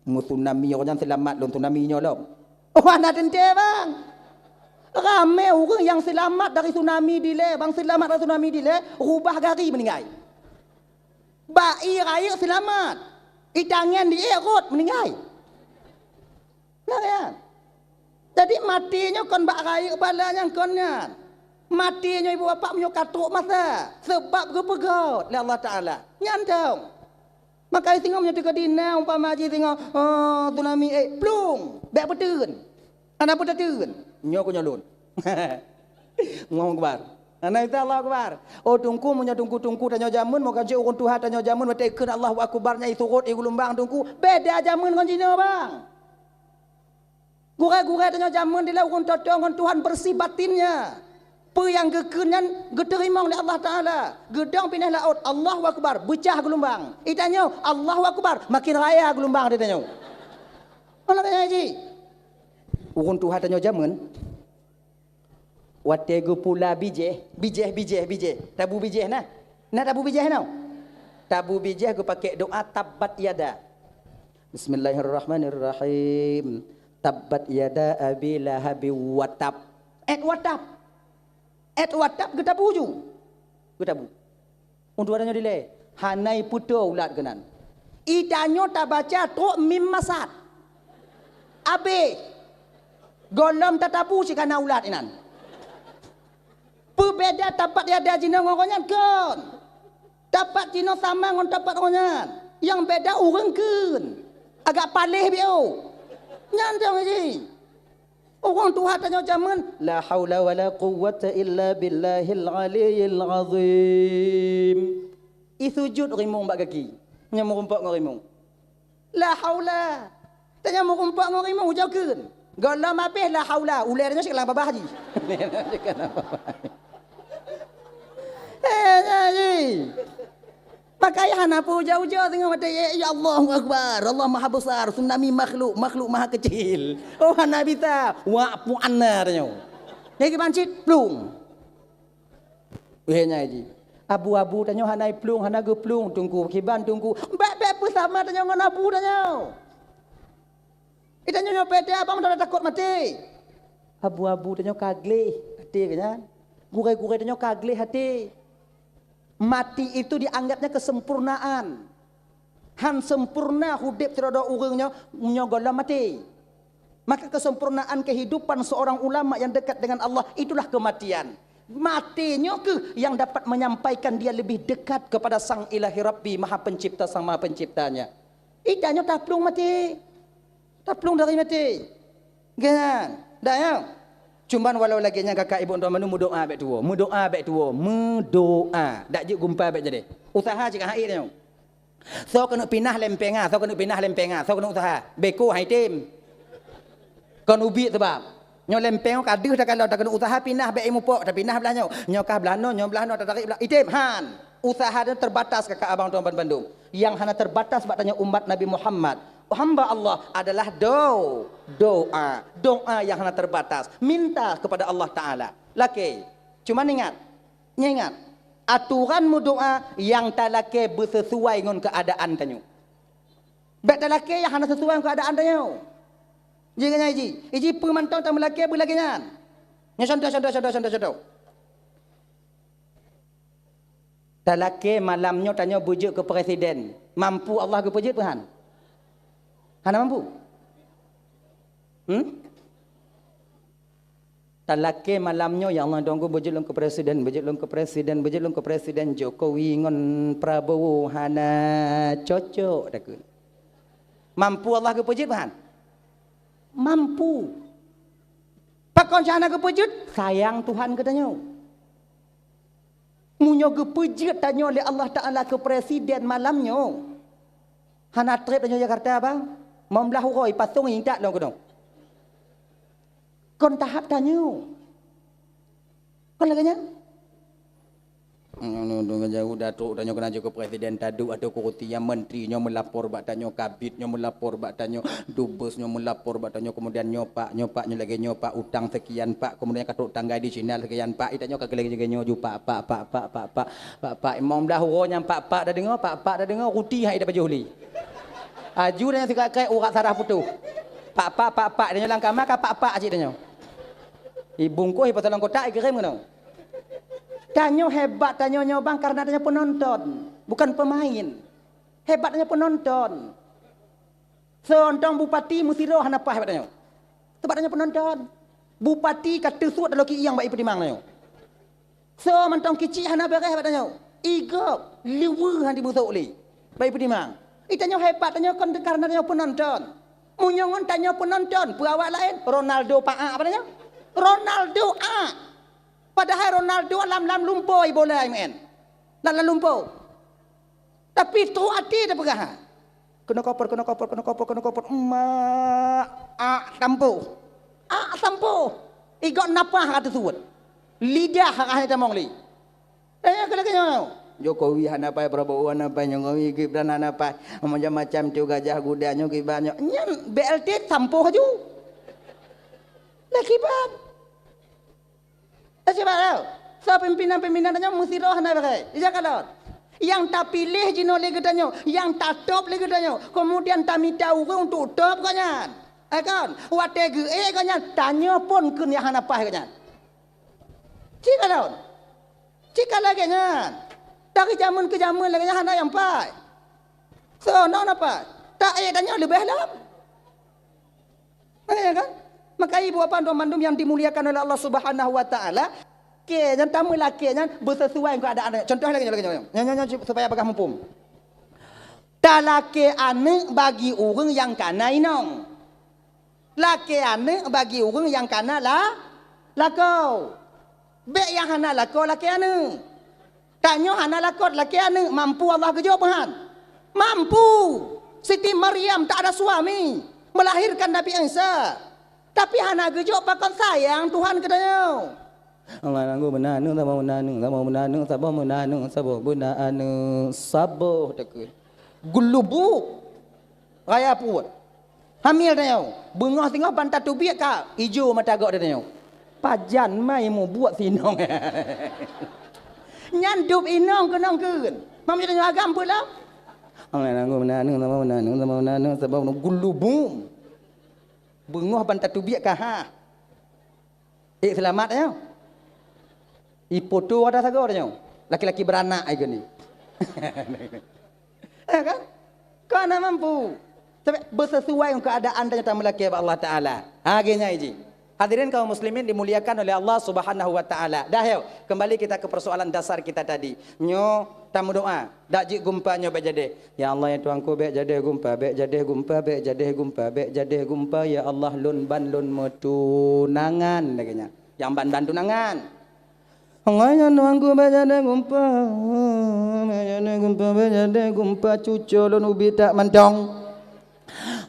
Mu tsunami orang selamat lon tsunami nyo lom. Oh anak tente bang. Rame orang yang selamat dari tsunami dile, bang selamat dari tsunami dile, rubah gari meninggal. Bai raya selamat. Itangan di erot meninggal. Nah ya. Jadi matinya kon bak raya balanya konnya. Matinya ibu bapa punya katuk masa sebab kepegot oleh Allah Taala. Nyandang. Maka tengok punya dekat dina umpama haji tengok tsunami plung bek betun. Ana pun betun. Nyo ko nyalun. Ngomong kebar. Ana itu Allah Akbar. Oh tungku punya tungku tanya jamun mau kaji urun Tuhan tanya jamun bertekeun Allahu Akbarnya itu rot gulumbang tungku. Beda jamun kon cina bang. Gure-gure tanya jamun di urun totong Tuhan bersih batinnya. Yang gekenyan geterima oleh Allah Ta'ala gedang pindah laut Allahu Akbar becah gelombang itanya Allahu Akbar makin raya gelombang dia tanya mana tanya haji urun Tuhan tanya jaman wategu pula bijeh tabu bijeh nah tabu bijeh nah tabu bijeh aku pakai doa tabbat yada Bismillahirrahmanirrahim tabbat yada abi lahabi watab watab WhatsApp getabu ju. Getabu. Untuk adanya dile. Hanai putu ulat kenan. Itanyo tak baca tok mim masat. Abe. Golom tatabu si kana ulat inan. Perbeda tapat dia ada jina ngoronyan kon. Tapat jina sama ngon tapat ngoronyan. Yang beda urang kun. Agak palih bio. Nyandang haji. Orang Tuhan tanya jaman la haula wala quwwata illa billahil aliyil azim. Isujud rimung bak kaki. Nya merumpak ngau rimung. La haula. Tanya merumpak ngau rimung jaukeun. Golam apeh la haula. Ulernya sik lang babah haji. Haji. Pakai hanapu jauh-jauh tengok mata ya Allahu Akbar. Allah Maha Besar, tsunami makhluk maha kecil. Oh hana bisa wa'fu anna tanya. Jadi bancit plung. Wehnya haji. Abu-abu tanya hanai plung, hana ge plung tungku kiban tungku. Bek bersama tanya ngan abu tanya. Itanya nyopete abang dah takut mati. Abu-abu tanya kagle hati kan. Gure-gure tanya kagle hati. Mati itu dianggapnya kesempurnaan. Han sempurna hudip terhadap urangnya nyogola mati. Maka kesempurnaan kehidupan seorang ulama yang dekat dengan Allah itulah kematian. Matinya ke yang dapat menyampaikan dia lebih dekat kepada Sang Ilahi Rabbi Maha Pencipta Sang Maha Penciptanya. Idanya taplung mati. Taplung dari mati. Kan? Dah ya? Cuman walau lagi nya kakak ibu tuan manu mudoa bek tuo, mudoa. Dak je gumpa bek jadi. Usaha cik hai tanya. So kena pindah lempenga, so kena usaha. Beko hai tim. Kon ubi sebab. Nyo lempeng kadeuh tak kalau tak kena usaha pindah bek imu pok, tak pindah belah nyo. Nyo kah belah no, tak tarik belah. Itim han. Usaha dia terbatas kakak abang tuan Bandung. Yang hanya terbatas bak tanya umat Nabi Muhammad. Hamba Allah adalah doa yang hanya terbatas, minta kepada Allah Taala. Laki, cuma ingat aturan doa yang talake bersesuai dengan keadaan tanyo. Bet talake yang hanya sesuai dengan keadaan tanyo. Jangan iji pemantau tak melaki berlagian. Nya contoh. Talake malamnya tanya bujuk ke presiden. Mampu Allah ke bujuk Tuhan? Hana mampu? Talake malamnya ya Allah donggo bujuk long ke presiden Jokowi ngon Prabowo hana cocok dakun. Mampu Allah ke bujuk Tuhan? Mampu. Pakon cana ke bujuk? Sayang Tuhan katanya. Munyo gepejit tanya oleh Allah Ta'ala ke presiden malamnya. Hana trip tanya Jakarta bang. Mau belah uroi pasung yang tak dong kedong. Kon tahap tanya. Kon laganya? Jauh datuk tanya kena ke presiden tadu atau kurutinya menterinya melapor bak tanya kabitnya melapor bak tanya dubesnya melapor bak tanya kemudian nyopaknya lagi nyopak utang sekian pak kemudian katuk tangga di Cina sekian pak itanya kagak lagi nyoju pak imam dah uronya pak dah dengar ruti hai dah baju li aju dah sikak kai urat sarah putu pak dia lang kamar ka pak acik dia ibungku pasal kotak kirim ngono. Tanyo hebat tanyonya bang karena tanya penonton, bukan pemain. Hebatnya penonton. Seorang bupati Musiro hanapa hebatnya? Sebabnya penonton. Bupati kata suat dalam ki yang baik pertimang nanyo. So mantong kecil hanapa hebatnya? Igop liwu handi busuk li. Baik pertimang. Itanyo hebat tanyo karena tanya penonton. Munyongon tanya penonton, perawat lain Ronaldo pa apa namanya? Ronaldo A. Padahal Ronaldo lam lumpur bola men. Lam lumpur. Tapi tu hati dah pegah. Kena kopor. Sampo. Igot napah kata suut. Lidah hak kita mong li. Kena. Jokowi hanapai Prabowo hanapai Jokowi Gibran hanapai macam-macam tu gajah gudanya kibanyo. Nyan BLT sampo haju. Lakiban. Siapa tahu? So pimpinan-pimpinannya mesti roh nak pakai. Iya kalau yang tak pilih jino lagi tanya, yang tak top lagi tanya, kemudian tak minta orang untuk top kanyan. Kan? Watege kanyan tanya pun kun yang apa kanyan. Cika tahu? Cika lagi kanyan. Dari zaman ke zaman lagi hana yang pai. So non apa? Tak tanya lebih dalam. Kan? Maka ibu bapa dan mandum yang dimuliakan oleh Allah Subhanahu wa taala, ke yang tamu laki yang bersesuai dengan keadaan. Contoh lagi supaya apakah mumpung. Talake ane bagi orang yang kana inong. Laki ane bagi orang yang kana lakau. Be yang hana lakau laki ane. Tanya hana lakau laki ane mampu Allah ke jawaban. Mampu. Siti Maryam tak ada suami, melahirkan Nabi Isa. Tapi hana gejok pakon sayang Tuhan katanya. Allah nanggu menanu sabo menanu sabo takut. Gulubu raya puat. Hamil tanya. Bengah tengah bantat tu biak ka ijo mata gok tanya. Pajan mai mu buat sinong. Nyandup inong kenong keun. Mam tanya agam pula. Allah nanggu menanu sabo gulubu. Bengah bantat tu biak kah? Selamat ya. Ipoto ada sago nya. Laki-laki beranak ai gini. Kan? Kana mampu. Sampai bersesuai dengan keadaan dan tamu laki Allah Taala. Akhirnya iji. Hadirin kaum muslimin dimuliakan oleh Allah Subhanahu wa taala. Dah yo, kembali kita ke persoalan dasar kita tadi. Nyo tamu doa, dak jik gumpa nyo be jade. Ya Allah ya Tuhanku be jade gumpa, be jade gumpa, be jade gumpa, be jade gumpa ya Allah lun ban lun metunangan laganya. Yang ban tunangan. Allah ya Tuhanku be jade gumpa, be jade gumpa cucu lun ubi tak mendong.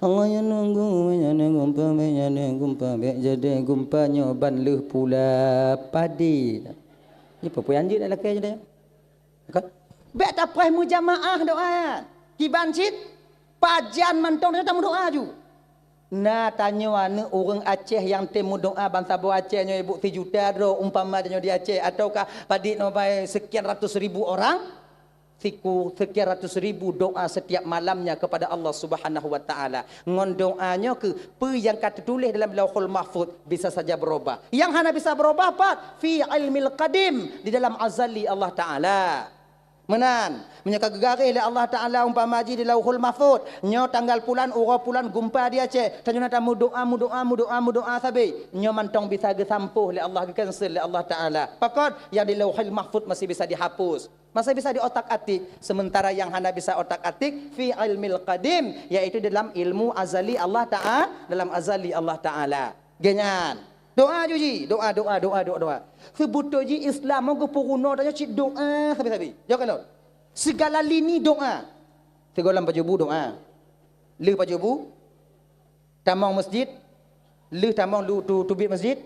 Allah yang nunggu gumpa jadi gumpa nyoban leh pula padi. Ni apa yang anjir nak laki je dia. Kan? Bek tak payah mujamaah doa. Kiban sit pajan mantong dia tamu doa ju. Na tanya ane orang Aceh yang temu doa bangsa bo Aceh nyo ibu 3 juta do umpama nyo di Aceh ataukah padi no bai sekian ratus ribu orang. sekian ratus ribu doa setiap malamnya kepada Allah Subhanahu wa taala. Ngon doanya ke apa yang kata tulis dalam Lauhul Mahfuz bisa saja berubah. Yang hana bisa berubah apa? Fi ilmil qadim, di dalam azali Allah taala. Menan, menyaka gegari oleh Allah Ta'ala umpama haji di Lauhul Mahfuz. Nyo tanggal pulan, ura pulan, gumpa dia cek. Tanya nak mu doa sabi. Nyo mantong bisa gesampuh oleh Allah, cancel oleh Allah Ta'ala. Pakot yang di Lauhul Mahfuz masih bisa dihapus. Masih bisa diotak-atik. Sementara yang hana bisa otak-atik, fi ilmil qadim. Yaitu dalam ilmu azali Allah Ta'ala. Dalam azali Allah Ta'ala. Genyan. Doa juji, doa. Sebuto ji Islam mau kepuruno tanya cik doa sabi-sabi. Jawab kalau. Segala lini doa. Segala pajubu doa. Lu pajubu. Tamang masjid. Lu tamang lu tubik masjid.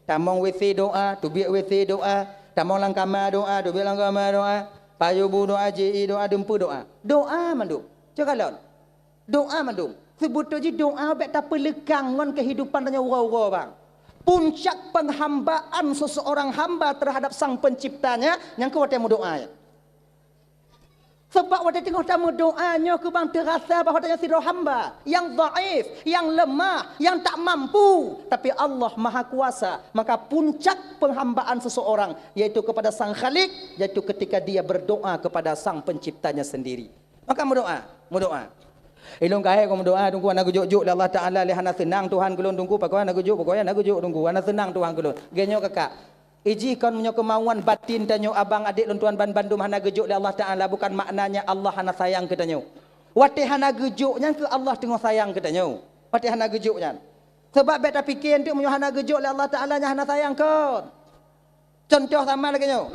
Tamang WC doa, tubik WC doa. Tamang langkama doa, tubik langkama doa. Pajubu doa, JI doa, dempu doa. Doa mandum. Jawab kalau. Doa mandum. Sebuto ji doa bet tak pelekang ngon kehidupan tanya ura-ura bang. Puncak penghambaan seseorang hamba terhadap sang penciptanya yang kuat yang doa. Sebab waktu tengok tamu doanya ke bang terasa bahawa dia sirah hamba yang dhaif, yang lemah, yang tak mampu, tapi Allah Maha Kuasa. Maka puncak penghambaan seseorang yaitu kepada sang Khalik, yaitu ketika dia berdoa kepada sang penciptanya sendiri. Maka berdoa. Ilung kae ko doa tunggu ana gujuk Allah Taala lehana senang Tuhan kulun tunggu pokoknya ana gujuk tunggu ana senang Tuhan kulun. Genyo kakak. Iji kon menyo kemauan batin tanyo abang adik lun tuan ban bandum hana gujuk Allah Taala bukan maknanya Allah hana sayang ke tanyo. Wate hana gujuknya ke Allah tengok sayang ke tanyo. Wate hana gujuknya. Sebab beta fikir tu menyo hana gujuk Allah Taala nya hana sayang kon. Contoh sama lagi nyo.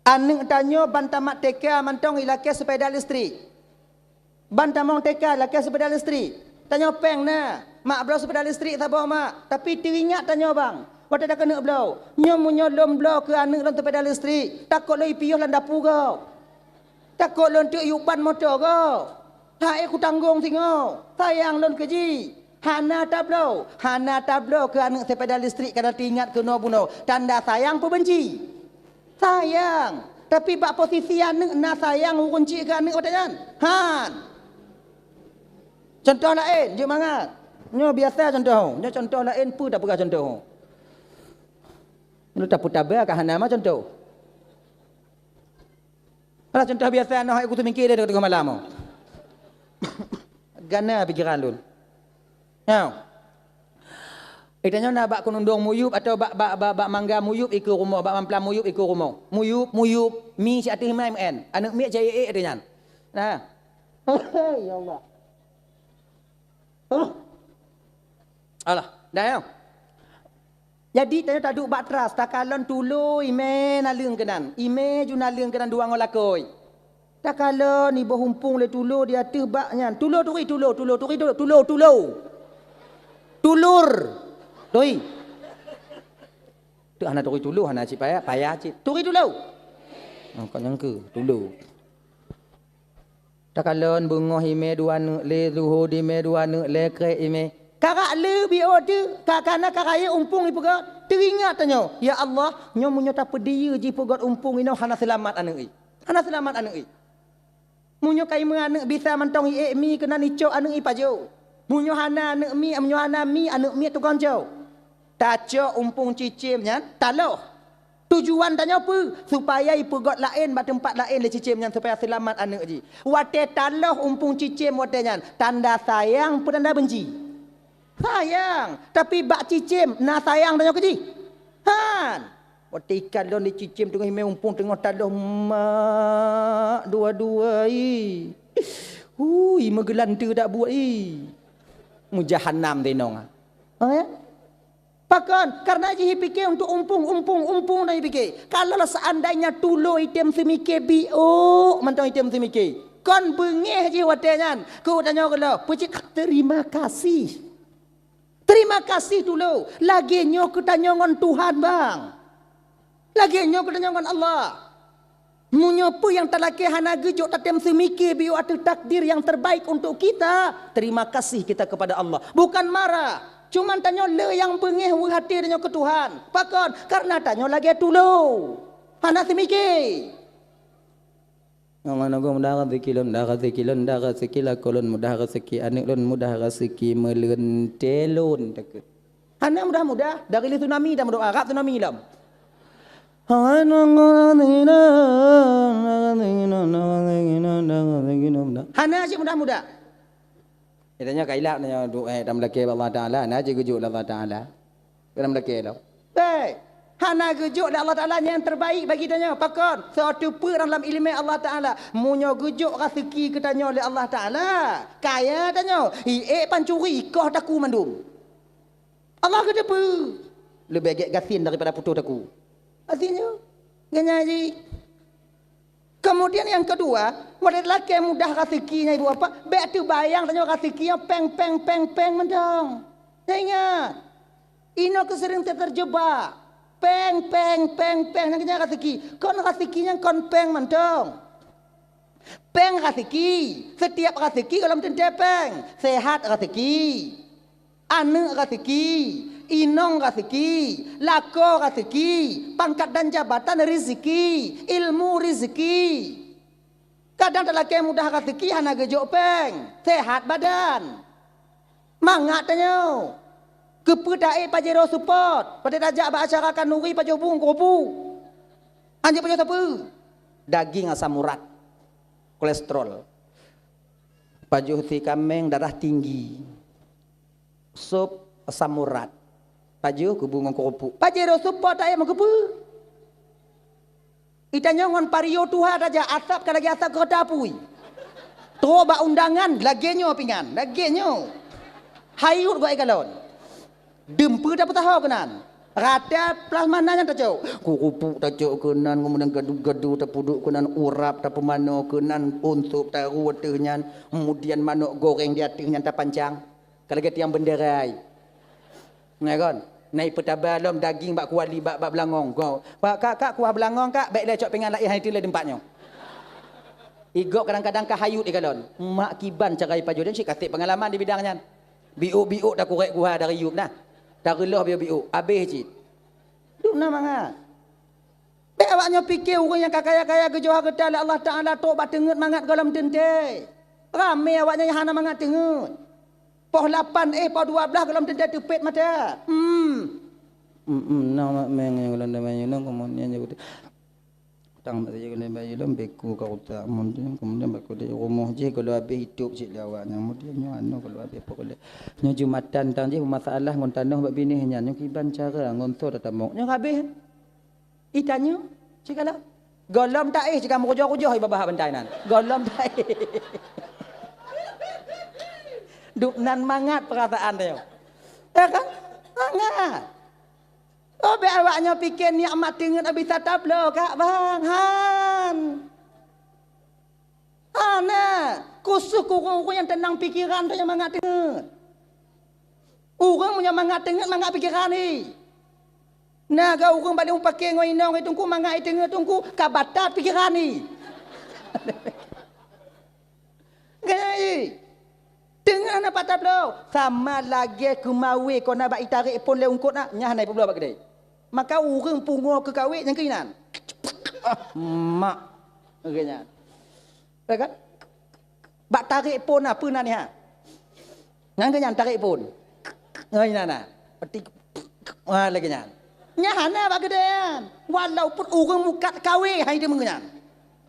Aning tanyo bantamat teka mantong ilake sepeda listrik. Bantamong teka laki sepeda listrik. Tanya peng na. Mak belau sepeda listrik tak bawa mak. Tapi teringat tanya bang. Waktu dah kena belau. Nyomunya lom belau ke anak dalam sepeda listrik. Takut lo ipiyuh lan dapur kau. Takut lo untuk yuban motor kau. Hai aku tanggung singo. Sayang lon keji. Hana tablau ke anak sepeda listrik kerana teringat kena bunuh. Tanda sayang pun benci. Sayang. Tapi bak posisi anak na sayang kunci ke anak katanya. Han. Contoh lain, jom mangat. Nyo biasa contoh. Nyo contoh lain pun tak pernah contoh. Lu tak putar ber ke hana mah contoh. Kalau contoh biasa noh aku tu mikir dia tengah malam. Gana pikiran lu. Now. Itanya nak bak kunundung muyup atau bak mangga muyup ikut rumah, bak mamplam muyup ikut rumah. Muyup mi si atih MN. Anak mi jaya dia. Nah. Ya Allah. Alah, dah ya. Jadi tanya tak duk bak teras, tak kalon tulu ime nalung kenan. Ime ju nalung kenan dua ngolakoi. Tak kalon ni berhumpung le tulu dia tu baknya. Tulur. Doi. Tu anak tulu hana cip payah cip. Turi tulu. Kau nyangka tulu. Tak kalon bungoh ime dua le luhu di me dua le kre ime. Karak le bi order kakana karaya umpung ibu gat. Teringat tanya, ya Allah, nyo munyo tak pedia ji pugot umpung ino hana selamat anak i. Munyo kai anak bisa mantong mi kena nicok anak i pajo. Munyo hana anak mi anak mi tu konjo. Taco umpung cicimnya taloh. Tujuan tanya apa? Supaya ibu got lain pada tempat lain le cicimnya supaya selamat anak ji. Wate taloh umpung cicim watenya tanda sayang pun tanda benci. Sayang, tapi bak cicim na sayang tanya ke ji. Han. Wate ikan don di cicim tengah ime umpung tengah taloh mak dua-dua i. Megelantu dak buat i. Mujahannam denong. Ya? Pakan, karena je fikir untuk umpung dah fikir. Kalau seandainya tulu item semikir bio, mantau item semikir. Kon bengih je watenya. Kau tanya kalau, pucik terima kasih. Terima kasih dulu. Lagi nyo kita nyon Tuhan bang. Lagi nyo kita nyon Allah. Munyo pu yang telaki hana gejuk tatem semikir bio atau takdir yang terbaik untuk kita. Terima kasih kita kepada Allah. Bukan marah. Cuman tanya le yang bengih hati tanya ke Tuhan. Pakon karena tanya lagi dulu. Hana semikir. Ngomong aku mudah rezeki lakolon mudah rezeki anak lon mudah rezeki meleun telon tak. Anak mudah dari li tsunami dah berdoa Arab tsunami lam. Hana si mudah. Itanya kailak nanya doa dalam laki Allah Taala, na je gujuk Allah Taala. Dalam laki dah. Hana gujuk Allah Ta'ala yang terbaik bagi tanya. Pakon. Suatu per dalam ilmu Allah Ta'ala. Munyo gujuk rezeki ketanya oleh Allah Ta'ala. Kaya tanya. Pancuri. Kau taku mandum. Allah kata apa? Lebih agak gasin daripada putus taku. Artinya. Ganyaji. Kemudian yang kedua. Wadah lelaki mudah rezekinya ibu apa? Baik tu bayang tanya rezekinya peng mendong. Ingat. Ino kesering terjebak. Peng nak rezeki. Kon rezekinya kon peng mantong. Peng rezeki. Setiap rezeki kalau tentu peng. Sehat rezeki. Anu rezeki. Inong rezeki. Lako rezeki. Pangkat dan jabatan rezeki. Ilmu rezeki. Kadang lelaki mudah rezeki hana gejok peng. Sehat badan. Mangat tanya. Kepedai pajero support. Pada dajak acara kanuri pajero bung kopu. Anjir pajero apa? Daging asam urat. Kolesterol. Pajero si kambing darah tinggi. Sup asam urat. Pajero kubung kopu. Pajero support ayam kopu. Itanya ngon pario tuha daja asap kalagi asap ke dapui. Toba undangan lagenyo pingan. Lagenyo. Hayut gua ikalon. Dempu dapat tahu kenan. Rata plasmananya tak jauh. Kurupu tak jauh kenan. Kemudian gaduh-gaduh tak puduk kenan. Urap tak pemano kenan. Untup tak ruwetnya. Kemudian manuk goreng di atasnya tak panjang. Kalau kita yang benderai. Nah kan? Naik petabalom daging bak kuali bak belangong. Kak kuah belangong kak. Baiklah cok pengen lagi hari tu lah tempatnya. Igok kadang-kadang kahayut ikalon. Mak kiban carai pajodan si kasih pengalaman di bidangnya. Biuk dah korek kuah dari yub nah. Dari loh biuk. Habis cik. Duk nama ngah. Baik awaknya fikir orang yang kaya-kaya kejoha ketal Allah Ta'ala tok bat tengut mangat dalam tente. Ramai awaknya yang hana mangat tengut. Poh 8 poh 12 dalam tente tupit mata. Nama meng yang dalam mayunong kemudian juga tang mata juga mayunong beku kau tak kemudian beku di rumah je kalau habis hidup cik awaknya kemudian nyo anu kalau habis pokok nyo jumatan tang je masalah ngon tanah bab bini nya nyo kiban cara ngonto tatamok nyo habis itanyo cik kala golom tak cik kamu rojo-rojo hai babah bantai nan golom tak duk nan mangat perasaan dia ya kan mangat. Oh, be awaknya fikir nikmat dengan habis tablo kak bang han. Ana, khusus kurang yang tenang pikiran tu yang mangat dengan. Orang punya mangat dengan mangat pikiran ni. Nah, kau orang balik pakai ngoi nong itu ku mangat dengan tungku kabatat pikiran ni. Gaya dengan apa tablo sama lagi kumawi kau nak baik tarik pun le ungkut nak nyah naik pula bak kedai. Maka orang pungo ke kawin yang keinan. Mak. Agaknya. Ya kan? Bak tarik pun apa nak ni ha? Yang kenyan tarik pun. Ngai nana. Peti. Wah lagi nyan. Nyahana bak kedean. Walaupun orang mukat kawin hai dia mengenyan.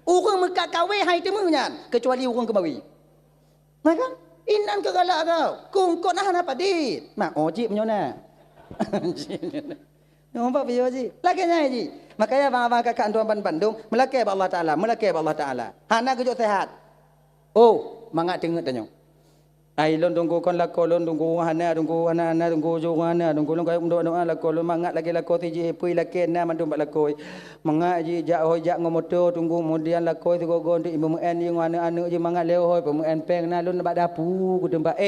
Orang mukat kawin hai dia mengenyan. Kecuali orang kemawi. Ya kan? Inan ke galak kau. Kungkot nah apa dit? Mak ojib menyona. Nampak video ji. Lakinya ji. Makanya abang-abang kakak tuan Bandung melaki Allah Taala, melaki Allah Taala. Hana kejut sehat. Oh, mangat dengar tanya. Ai lon tunggu kon lakolon tunggu hana tunggu anak-anak tunggu jurana tunggu lon kai doa lakolon mangat lagi lako tiji pui laki na mandum bak lakoi. Mangat ji jak hoi jak ngomoto tunggu kemudian lakoi tu gogon tu ibu en yang anak-anak ji mangat leo hoi pemen peng na lon bak dapu ku tempat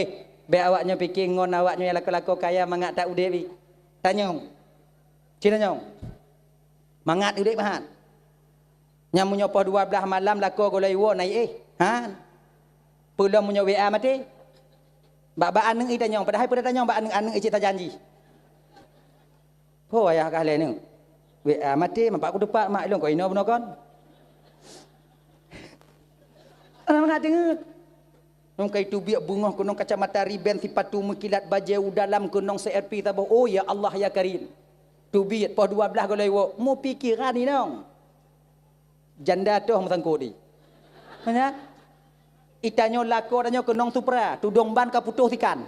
be awaknya fikir ngon awaknya yang lako-lako kaya mangat tak udewi. Tanya. Cina nyong. Mangat udik bahan. Nyamu nyopoh 12 malam lako golai wo naik han. Pulang munyo WA mati. Bak aneng ita nyong padahal pada tanya bak aneng icik ta janji. Po ayah kale ni. WA mati mampak ku depak mak long ko ino beno kon. Ana mengat dengar. Nong kai tu biak bunga kunong kacamata riben sipatu mekilat bajau dalam kunong CRP tabah. Oh ya Allah ya Karim. Tu biak po 12 golai wo. Mu pikiran ni nong. Janda tu hang sangko di. Mana? Itanyo lako danyo kunong supra, tudong ban ka putuh tikan.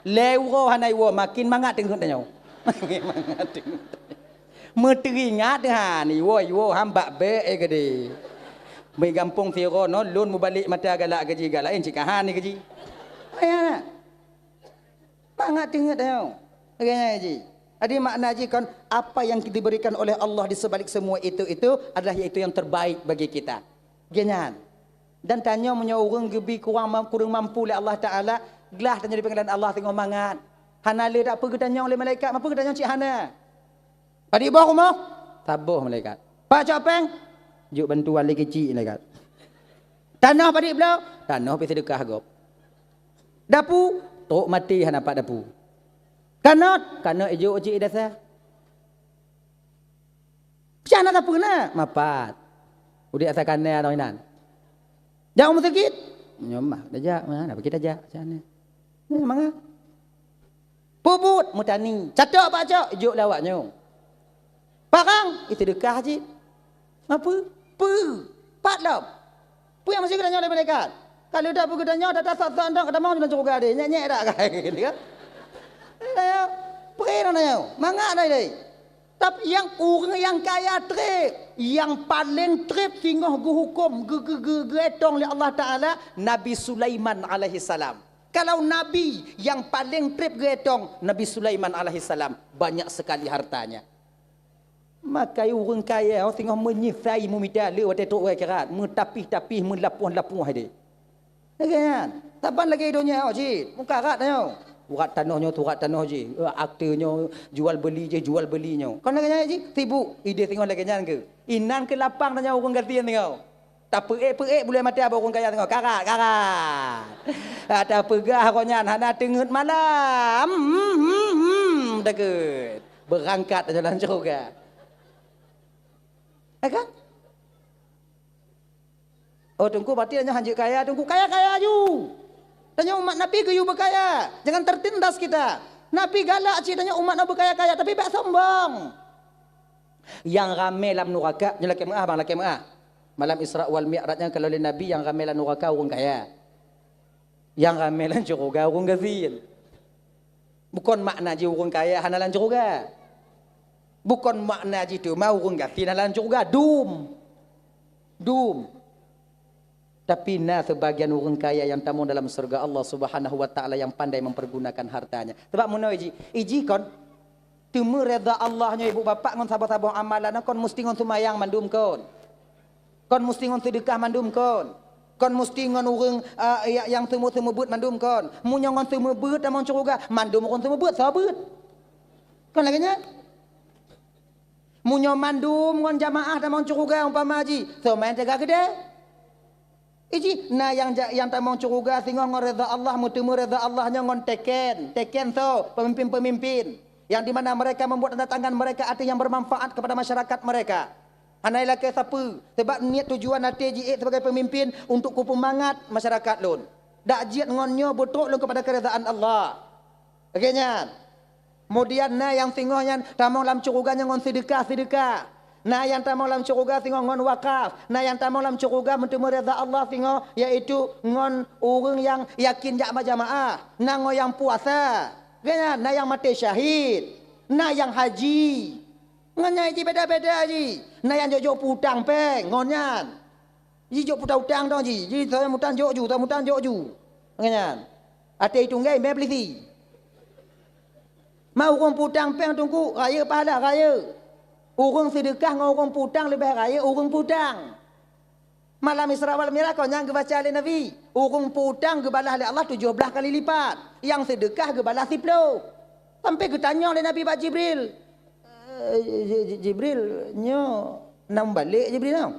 Lewo hanai wo makin mangat dengar danyo. Mangat dengar. Meteringat ha ni wo hamba be gede. Mai gampung Firo no lun mu balik mata galak gaji galain cikahan ni gaji. Ayana. Mangat dengar danyo. Agaknya gaji. Ada makna ji kan apa yang diberikan oleh Allah di sebalik semua itu adalah iaitu yang terbaik bagi kita. Genyan. Dan tanya punya orang gebi kurang mampu oleh Allah Taala, gelah tanya di panggilan Allah tengok mangat. Hana le tak pergi tanya oleh malaikat, apa ke tanya cik Hana? Padi bawah rumah? Tabuh malaikat. Pak Capeng, juk bantuan lagi kecil malaikat. Tanah padi belau? Tanah pergi sedekah gop. Dapu, tok mati hana pak dapu. Kanot ijo uji dasa. Siapa tak pernah? Mapat. Udah asa kana atau inan. Jauh mu sakit? Nyomah, dah mana pergi dah sana. Ni mangga. Puput mutani. Catok pak cok, ijo lawaknya. Parang itu dekah haji. Apa? Pat lop. Pu yang masih kena oleh malaikat. Kalau dah pergi tanya dah tak tak kata mau dalam surga dia. Nyek dak kan. Ayo, pergi nanya, mangga nanya. Tapi yang orang yang kaya trip, yang paling trip tinggal hukum, getong oleh Allah Taala, Nabi Sulaiman alaihi salam. Kalau Nabi yang paling trip getong, Nabi Sulaiman alaihi salam, banyak sekali hartanya. Maka orang kaya, orang tengah menyifai mumidale, waktu tu orang kerat, mentapih-tapih, melapuh-lapuh dia. Kan? Taban lagi dunia, cik, muka kat tanya. Urat tanahnya tu urat tanah je. Aktenya jual belinya. Kau nak kena je? Sibuk. Ide tengok lagi nyan ke? Inan ke lapang tanya orang gantian tengok. Tak perik boleh mati apa orang kaya tengok. Karat. Tak pegah kau nyan. Hana tengut malam. Dekat. Berangkat jalan juga. Kan? Oh tunggu berarti tanya hanjik kaya. Tunggu kaya ju. Tanya umat Nabi ke you berkaya. Jangan tertindas kita. Nabi galak cik tanya umat Nabi berkaya-kaya. Tapi tak sombong. Yang ramai dalam neraka. Yang laki ma'ah. Malam Isra' wal Mi'rajnya kalau oleh Nabi yang ramai dalam neraka orang kaya. Yang ramai dalam syurga orang gazil. Bukan makna je orang kaya hana dalam syurga. Bukan makna je tu mau orang gazil hana dalam syurga. Dum. Tapi sebagian orang kaya yang tamu dalam surga Allah Subhanahu wa taala yang pandai mempergunakan hartanya. Sebab mun iji kon temu redha Allahnya ibu bapa ngon sabar-sabar amalan kon mesti ngon sumayang mandum kon. Kon mesti ngon sedekah mandum kon. Kon mesti ngon urang yang temu beut mandum kon. Mun ngon temu beut dalam surga mandum kon temu beut sabeut. Kon lagi nya? Mun mandum ngon jamaah dalam surga umpama haji, so main jaga gede. Iji, nah yang tak mau curuga tengok ngon reda Allah, mutemu reda Allahnya ngon teken so pemimpin-pemimpin yang di mana mereka membuat tanda tangan mereka arti yang bermanfaat kepada masyarakat mereka. Anai laki siapa? Sebab niat tujuan hati ji sebagai pemimpin untuk kupumangat masyarakat lun. Dak jiat ngonnya betul lun kepada keredaan Allah. Okeynya. Kemudian nah yang tengoknya tamang dalam curuganya ngon sedekah. Nah yang tamu dalam syurga tengok ngon wakaf. Nah yang tamu dalam syurga mentemu redha Allah tengok iaitu ngon orang yang yakin jak jamaah. Nah ngon yang puasa. Kan? Nah yang mati syahid. Nah yang haji. Ngonnya haji beda-beda haji. Nah yang jok putang peng ngonnya. Ji jok putang utang dong ji. Ji saya mutang jok ju, saya mutang jok ju. Kan? Ate itu ngai me pelisi. Mau orang putang peng tunggu raya pahala raya. Urang sedekah dengan orang putang lebih raya urang putang. Malam Isra wal Mi'raj kau yang kebaca oleh Nabi. Urang putang kebalah oleh Allah 17 kali lipat. Yang sedekah kebalah 10. Sampai ketanya oleh Nabi Pak Jibril. Jibril nyo nam balik Jibril tau.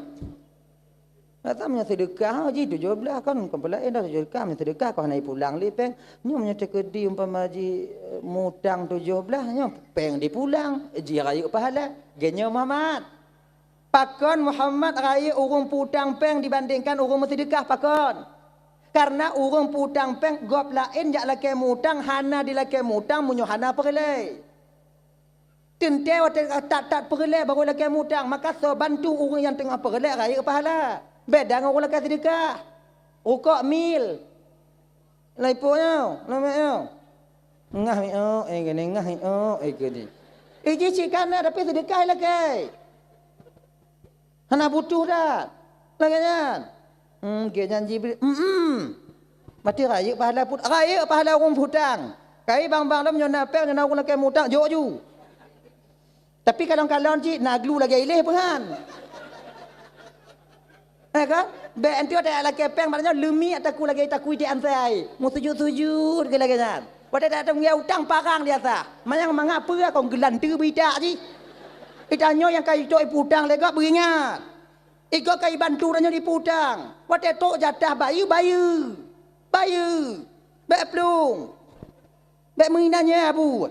Kata punya sedekah haji 17 kan kepelain dah sedekah punya sedekah kau naik pulang lipeng nyo punya tekedi umpama haji mutang 17 nyo peng di pulang ji raya pahala genyo Muhammad Pakon Muhammad raya urung putang peng dibandingkan urung sedekah pakon. Karena urung putang peng gop lain jak laki mutang hana di laki mutang munyo hana perlei. Tente tak perlei baru laki mutang maka so bantu urung yang tengah perlei raya pahala. Beda dengan urung laki sedekah. Rukuk mil. Laiponya, namanya. Ngah mi gini ngah gini. Iji cikana tapi sedekah lagi. Hana butuh dah. Lagian. Ke janji beli. Mati raya pahala put. Raya pahala orang hutang. Kai bang-bang lam nyona pek nyona orang lagi hutang jok ju. Tapi kadang-kadang cik naglu lagi ilih pun kan. Kan? Be enti ada lagi peng maknanya lemi ataku lagi takui di ansai. Mu sujud-sujud ke lagi kan. Pada datang dia hutang parang dia sah. Mayang mengapa kau gelan tu bidak ji. Itanyo yang kai tok putang lega beringat. Iko kai bantu danyo di putang. Pada tok jatah bayu. Be plung. Be menginanya bu.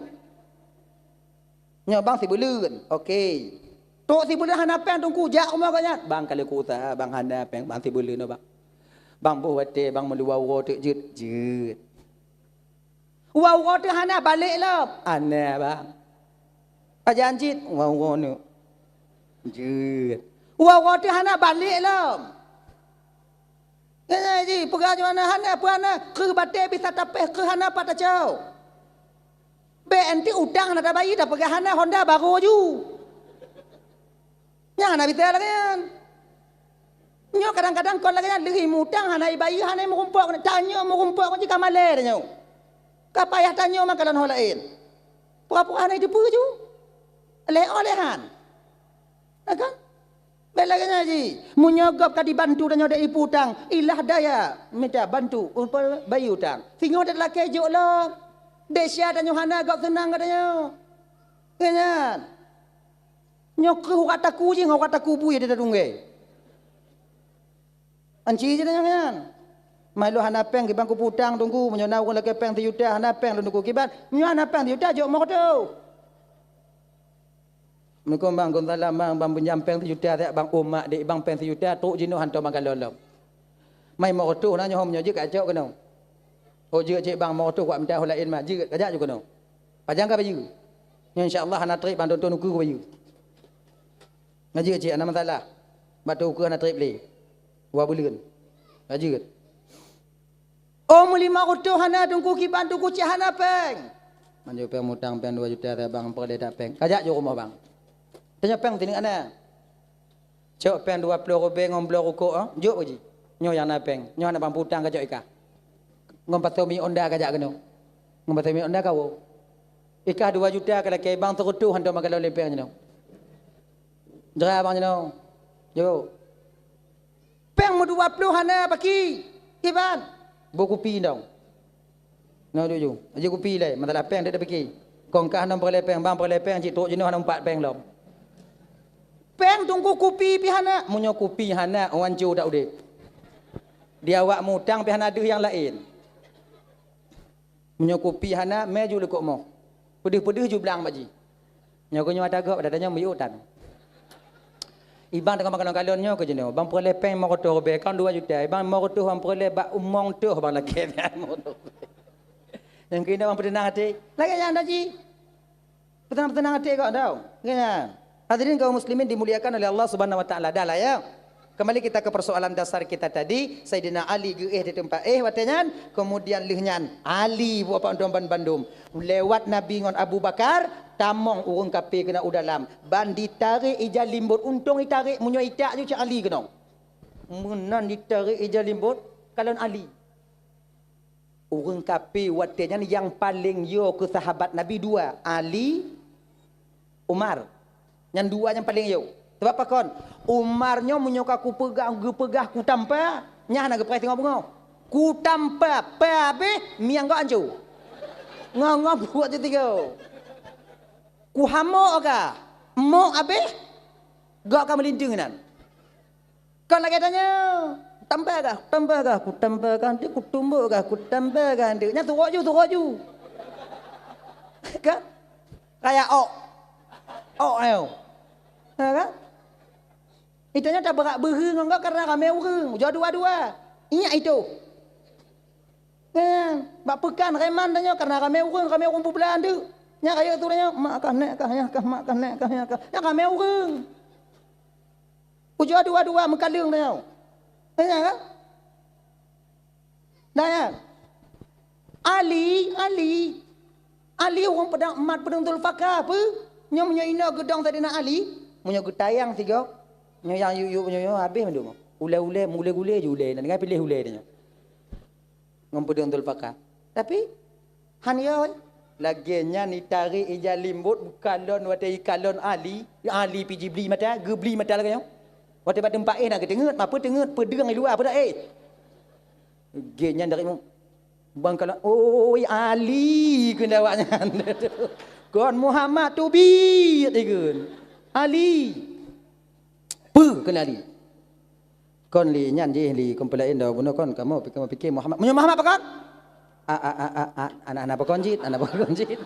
Nyo bang si belun. Okey. Tok si belun hana peng tungku jak umah kanya. Bang kalau ku sah bang hana peng bang si belun bang. Bang bu wate bang meluau tok jut. Wow tu hana balik lah. Aneh bang. Ajan jit. Wow ni. Jut. Wow tu hana balik lah. Kena ji pergi mana hana apa hana ke batai bisa tapeh ke hana pada jauh. Be enti utang nak bayi dah pergi hana Honda baru ju. Yang hana bisa lagi kan. Nyo kadang-kadang kau lagi kan lagi mutang hana bayi hana merumpuk tanya merumpuk kau jika malah dah nyo. Kau payah tanya makanan orang lain. Pura-pura hana itu pergi ju. Lehan. Kan? Belakangnya ji, menyogop kadi bantu dan nyodai putang, ilah daya minta bantu untuk bayi utang. Singo ada laki juk lo, desya dan Yohana gop senang katanya. Kenyan, nyokru kata kuji, ngau kata kubu ya dia tunggu. Anci je tanya kenyan. Mai lo hana peng di bangku putang tunggu, menyona orang laki peng tiuta hana peng lo tunggu kibat, menyona peng tiuta juk mau tu. Mereka bang Gonzala bang penyampeng sejuta tak bang umat dek bang peng sejuta tok jino hantar bang kalolom. Mai mau tu nanya hom nyoje kacau kena. Oh je cik bang mau tu kuat minta hol lain mah je kajak juga kena. Pajang ka baju. Insya-Allah hana trip bang tonton ku baju. Ngaji cik ana masalah. Batu ku hana trip le. Wa buleun. Ngaji. Oh muli mau tu hana tungku kiban tungku cik hana peng. Manjo peng mutang peng 2 juta bang perle tak peng. Kajak je rumah bang. Tanya peng tining ana. Cok peng 20 robeng ngomblo rukuk juk uji. Nyo yang na peng, nyo na bang putang ka cok ika. Ngom patomi onda ka jak keno. Ngom patomi onda ka wo. Ika 2 juta kala ke bang terutu hanto makalo lepeng jeno. Dra bang jeno. Yo. Peng mo 20 hana paki. Kiban. Buku pi dong. No ju. Aje kupi le, masalah peng dia paki. Kongkah nam perle peng bang perle peng cik tok jeno hana 4 peng lom. Peng tunggu kupi pihana. Munyo kupi hana orang cu dak udik. Dia awak mutang pihana ada yang lain. Munyo kupi hana meju lekuk mo. Pedih-pedih ju belang baji. Nyo nyo ada gop dadanya muyutan. Ibang tengah makan kalonnya ke jeno. Bang perle peng mau kotor be kan 2 juta. Bang mau kotor bang perle bak umong tu bang laki. Yang kena bang tenang hati. Lagi yang ada ji. Tenang hati kau tahu. Kena. Hadirin kaum muslimin dimuliakan oleh Allah Subhanahu wa taala. Dah lah ya. Kembali kita ke persoalan dasar kita tadi. Sayyidina Ali geeh di tempat watanyan, kemudian lihnyan Ali buat Domban Bandung. Lewat Nabi ngon Abu Bakar, tamong urung kape kena udalam. Ban ditarik ija limbut, untung ditarik munyo itak je Ali kena. Menan ditarik ija limbut kalon Ali. Urung kape watanyan yang paling yo ke sahabat Nabi 2, Ali, Umar. Yang 2 yang paling yo. Sebab apa kon? Umarnya menyoka ku pegah ku tampa. Nyah nak geprek tengok bungo. Ku tampa pa be miang go anju. Ngong buat je tiga. Ku hamo ka. Mo abe gak ka melindung nan. Kon lagi tanya, tambah kah? Ku tambah kan dia ku tumbuk kah? Ku tambah kan dia. Nya turut ju. Kan? Kayak ayo. Kan? Itunya tak berak bereng enggak karena ramai orang. Jauh dua-dua. Ingat itu. Kan, bak pekan reman tanya karena ramai orang perbulan tu. Nya kaya tu tanya, mak kah nek kah ya kah mak kah nek kah ya kah. Nya ramai orang. Jauh dua-dua mekalung tanya. Tanya kan? Tanya. Ali orang pedang emat pedang Zulfaqar apa? Nya punya ina gedang tadi nak Ali. Punya getayang tiga. Nya yang yu punya habis mendung. Ule-ule mule-gule je ule. Dengan pilih ule dia. Ngam pedang Zulfaqar. Tapi hanya laginya ni tarik ija limbut bukalon watai kalon Ali. Ali pergi beli mata, gebli mata lagi. Watai pada tempat nak ketengut, apa tengut pedang luar apa dah Genya dari bangkalan. Oh, Ali kena awaknya. Kon Muhammad tu bi tigun. Ali. Pu kena Ali. Kon li nyan je li kompelain dah bunuh kon kamu fikir Muhammad. Muhammad apa kon? Anak-anak apa kon jit? Anak apa kon jit?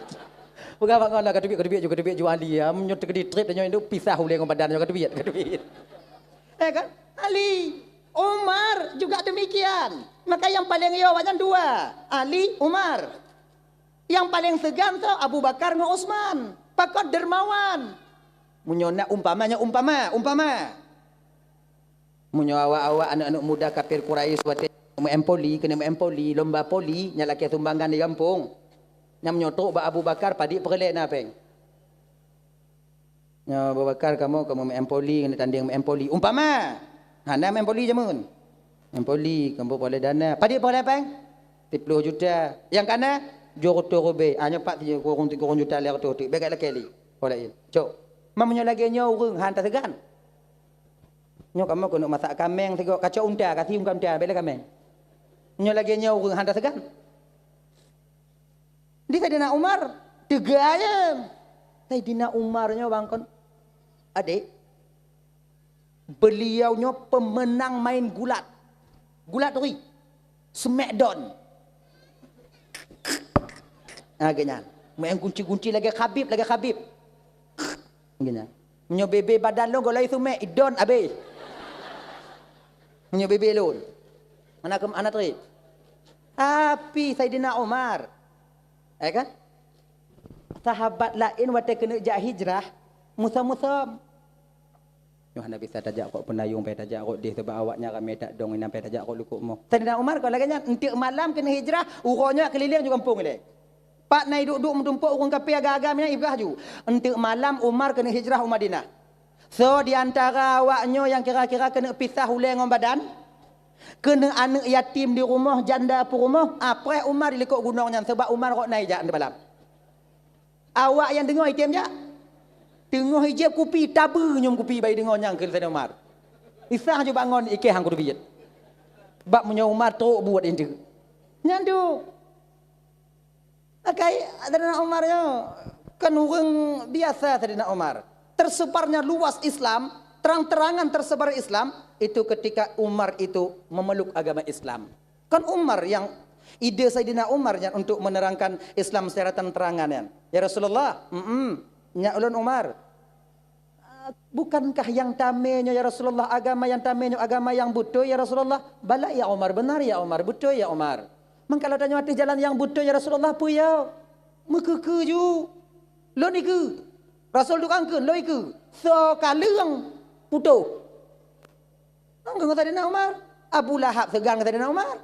Bukan apa kon lah kadubik ju Ali ya. Menyut ke trip dan itu pisah uleh ngom badan kadubik. Kan? Ali. Umar juga demikian. Maka yang paling awaknya dua. Ali, Umar. Yang paling segan tu Abu Bakar dengan Utsman. Pakot dermawan. Munyona umpama. Munyo awak-awak anak-anak muda kafir Quraisy buat empoli, kena empoli, lomba poli, nya laki sumbangan di kampung. Nya menyotok ba Abu Bakar padi perlek na peng. Nya Abu Bakar kamu empoli, kena tanding empoli. Umpama. Hana empoli jamun. Empoli kamu boleh dana. Padi boleh peng? 10 juta. Yang kana jodoh robe. Hanya 4 kurang juta lek tu. Begal kali. Boleh. Cok. Mamanya lagi nyo urang han tak segan. Nyo kamu kena masak kameng tengok kacau unta kasih unta bela kameng. Nyo lagi nyo urang han tak segan. Di Saidina Umar tegaya. Saidina Umar nyo bangkon. Adik. Beliaunya pemenang main gulat. Gulat tu. Smackdown. Agaknya. Main kunci-kunci lagi Khabib. Agaknya. Nyo bebe badan lo golai Smackdown abe. Nyo bebe lo. Anak tri. Tapi Saidina Umar. Kan? Sahabat lain waktu kena jak hijrah. Musam-musam. Yohana bisa tajak kok penayung pe tajak kok dia sebab awaknya ramai tak dong ina pe tajak kok lukuk mo. Saidina Umar kalau laganya entik malam kena hijrah, uronya keliling juga kampung le. Pak nai duduk mentumpuk urang kafir agak-agaknya ibrah ju. Entik malam Umar kena hijrah ke Madinah. So di antara awaknya yang kira-kira kena pisah uleng ngom badan, kena anak yatim di rumah, janda pu rumah, apa Umar dilikuk gunungnya sebab Umar kok naik jak malam. Awak yang dengar item jak? Tengah hijab kupi, tabu nyum kupi bayi dengar nyang ke Saidina Umar. Isah je bangun ikeh hang kudu biyat. Bab punya Umar teruk buat itu. Nyandu. Akai Saidina Umarnya kan orang biasa Saidina Umar. Tersebarnya luas Islam, terang-terangan tersebar Islam itu ketika Umar itu memeluk agama Islam. Kan Umar yang ide Saidina Umar yang untuk menerangkan Islam secara terang-terangan. Ya Rasulullah, nya ulun Umar. Bukankah yang tamenya ya Rasulullah agama yang tamenya agama yang betul ya Rasulullah? Bala ya Umar, benar ya Umar, betul ya Umar. Mengkalau tanya mati jalan yang betul ya Rasulullah apa ya? Mekeke ju. Lo ni ke? Rasul tu kan ke? Lo ke? So kaleng putu. Nang Saidina Umar. Abu Lahab segang Saidina Umar.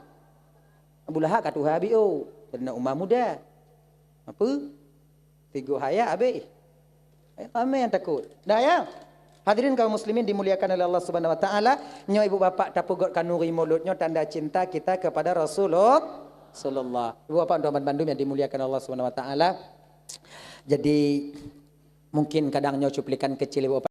Abu Lahab kata Habio, Saidina Umar muda. Apa? 3 hayat habis. Ramai yang takut. Dah ya? Hadirin kaum muslimin dimuliakan oleh Allah Subhanahu wa taala, nyo ibu bapa tapugot kanuri mulutnya tanda cinta kita kepada Rasulullah sallallahu. Ibu bapa tuan Bandung yang dimuliakan Allah Subhanahu wa taala. Jadi mungkin kadang nyo cuplikan kecil ibu bapa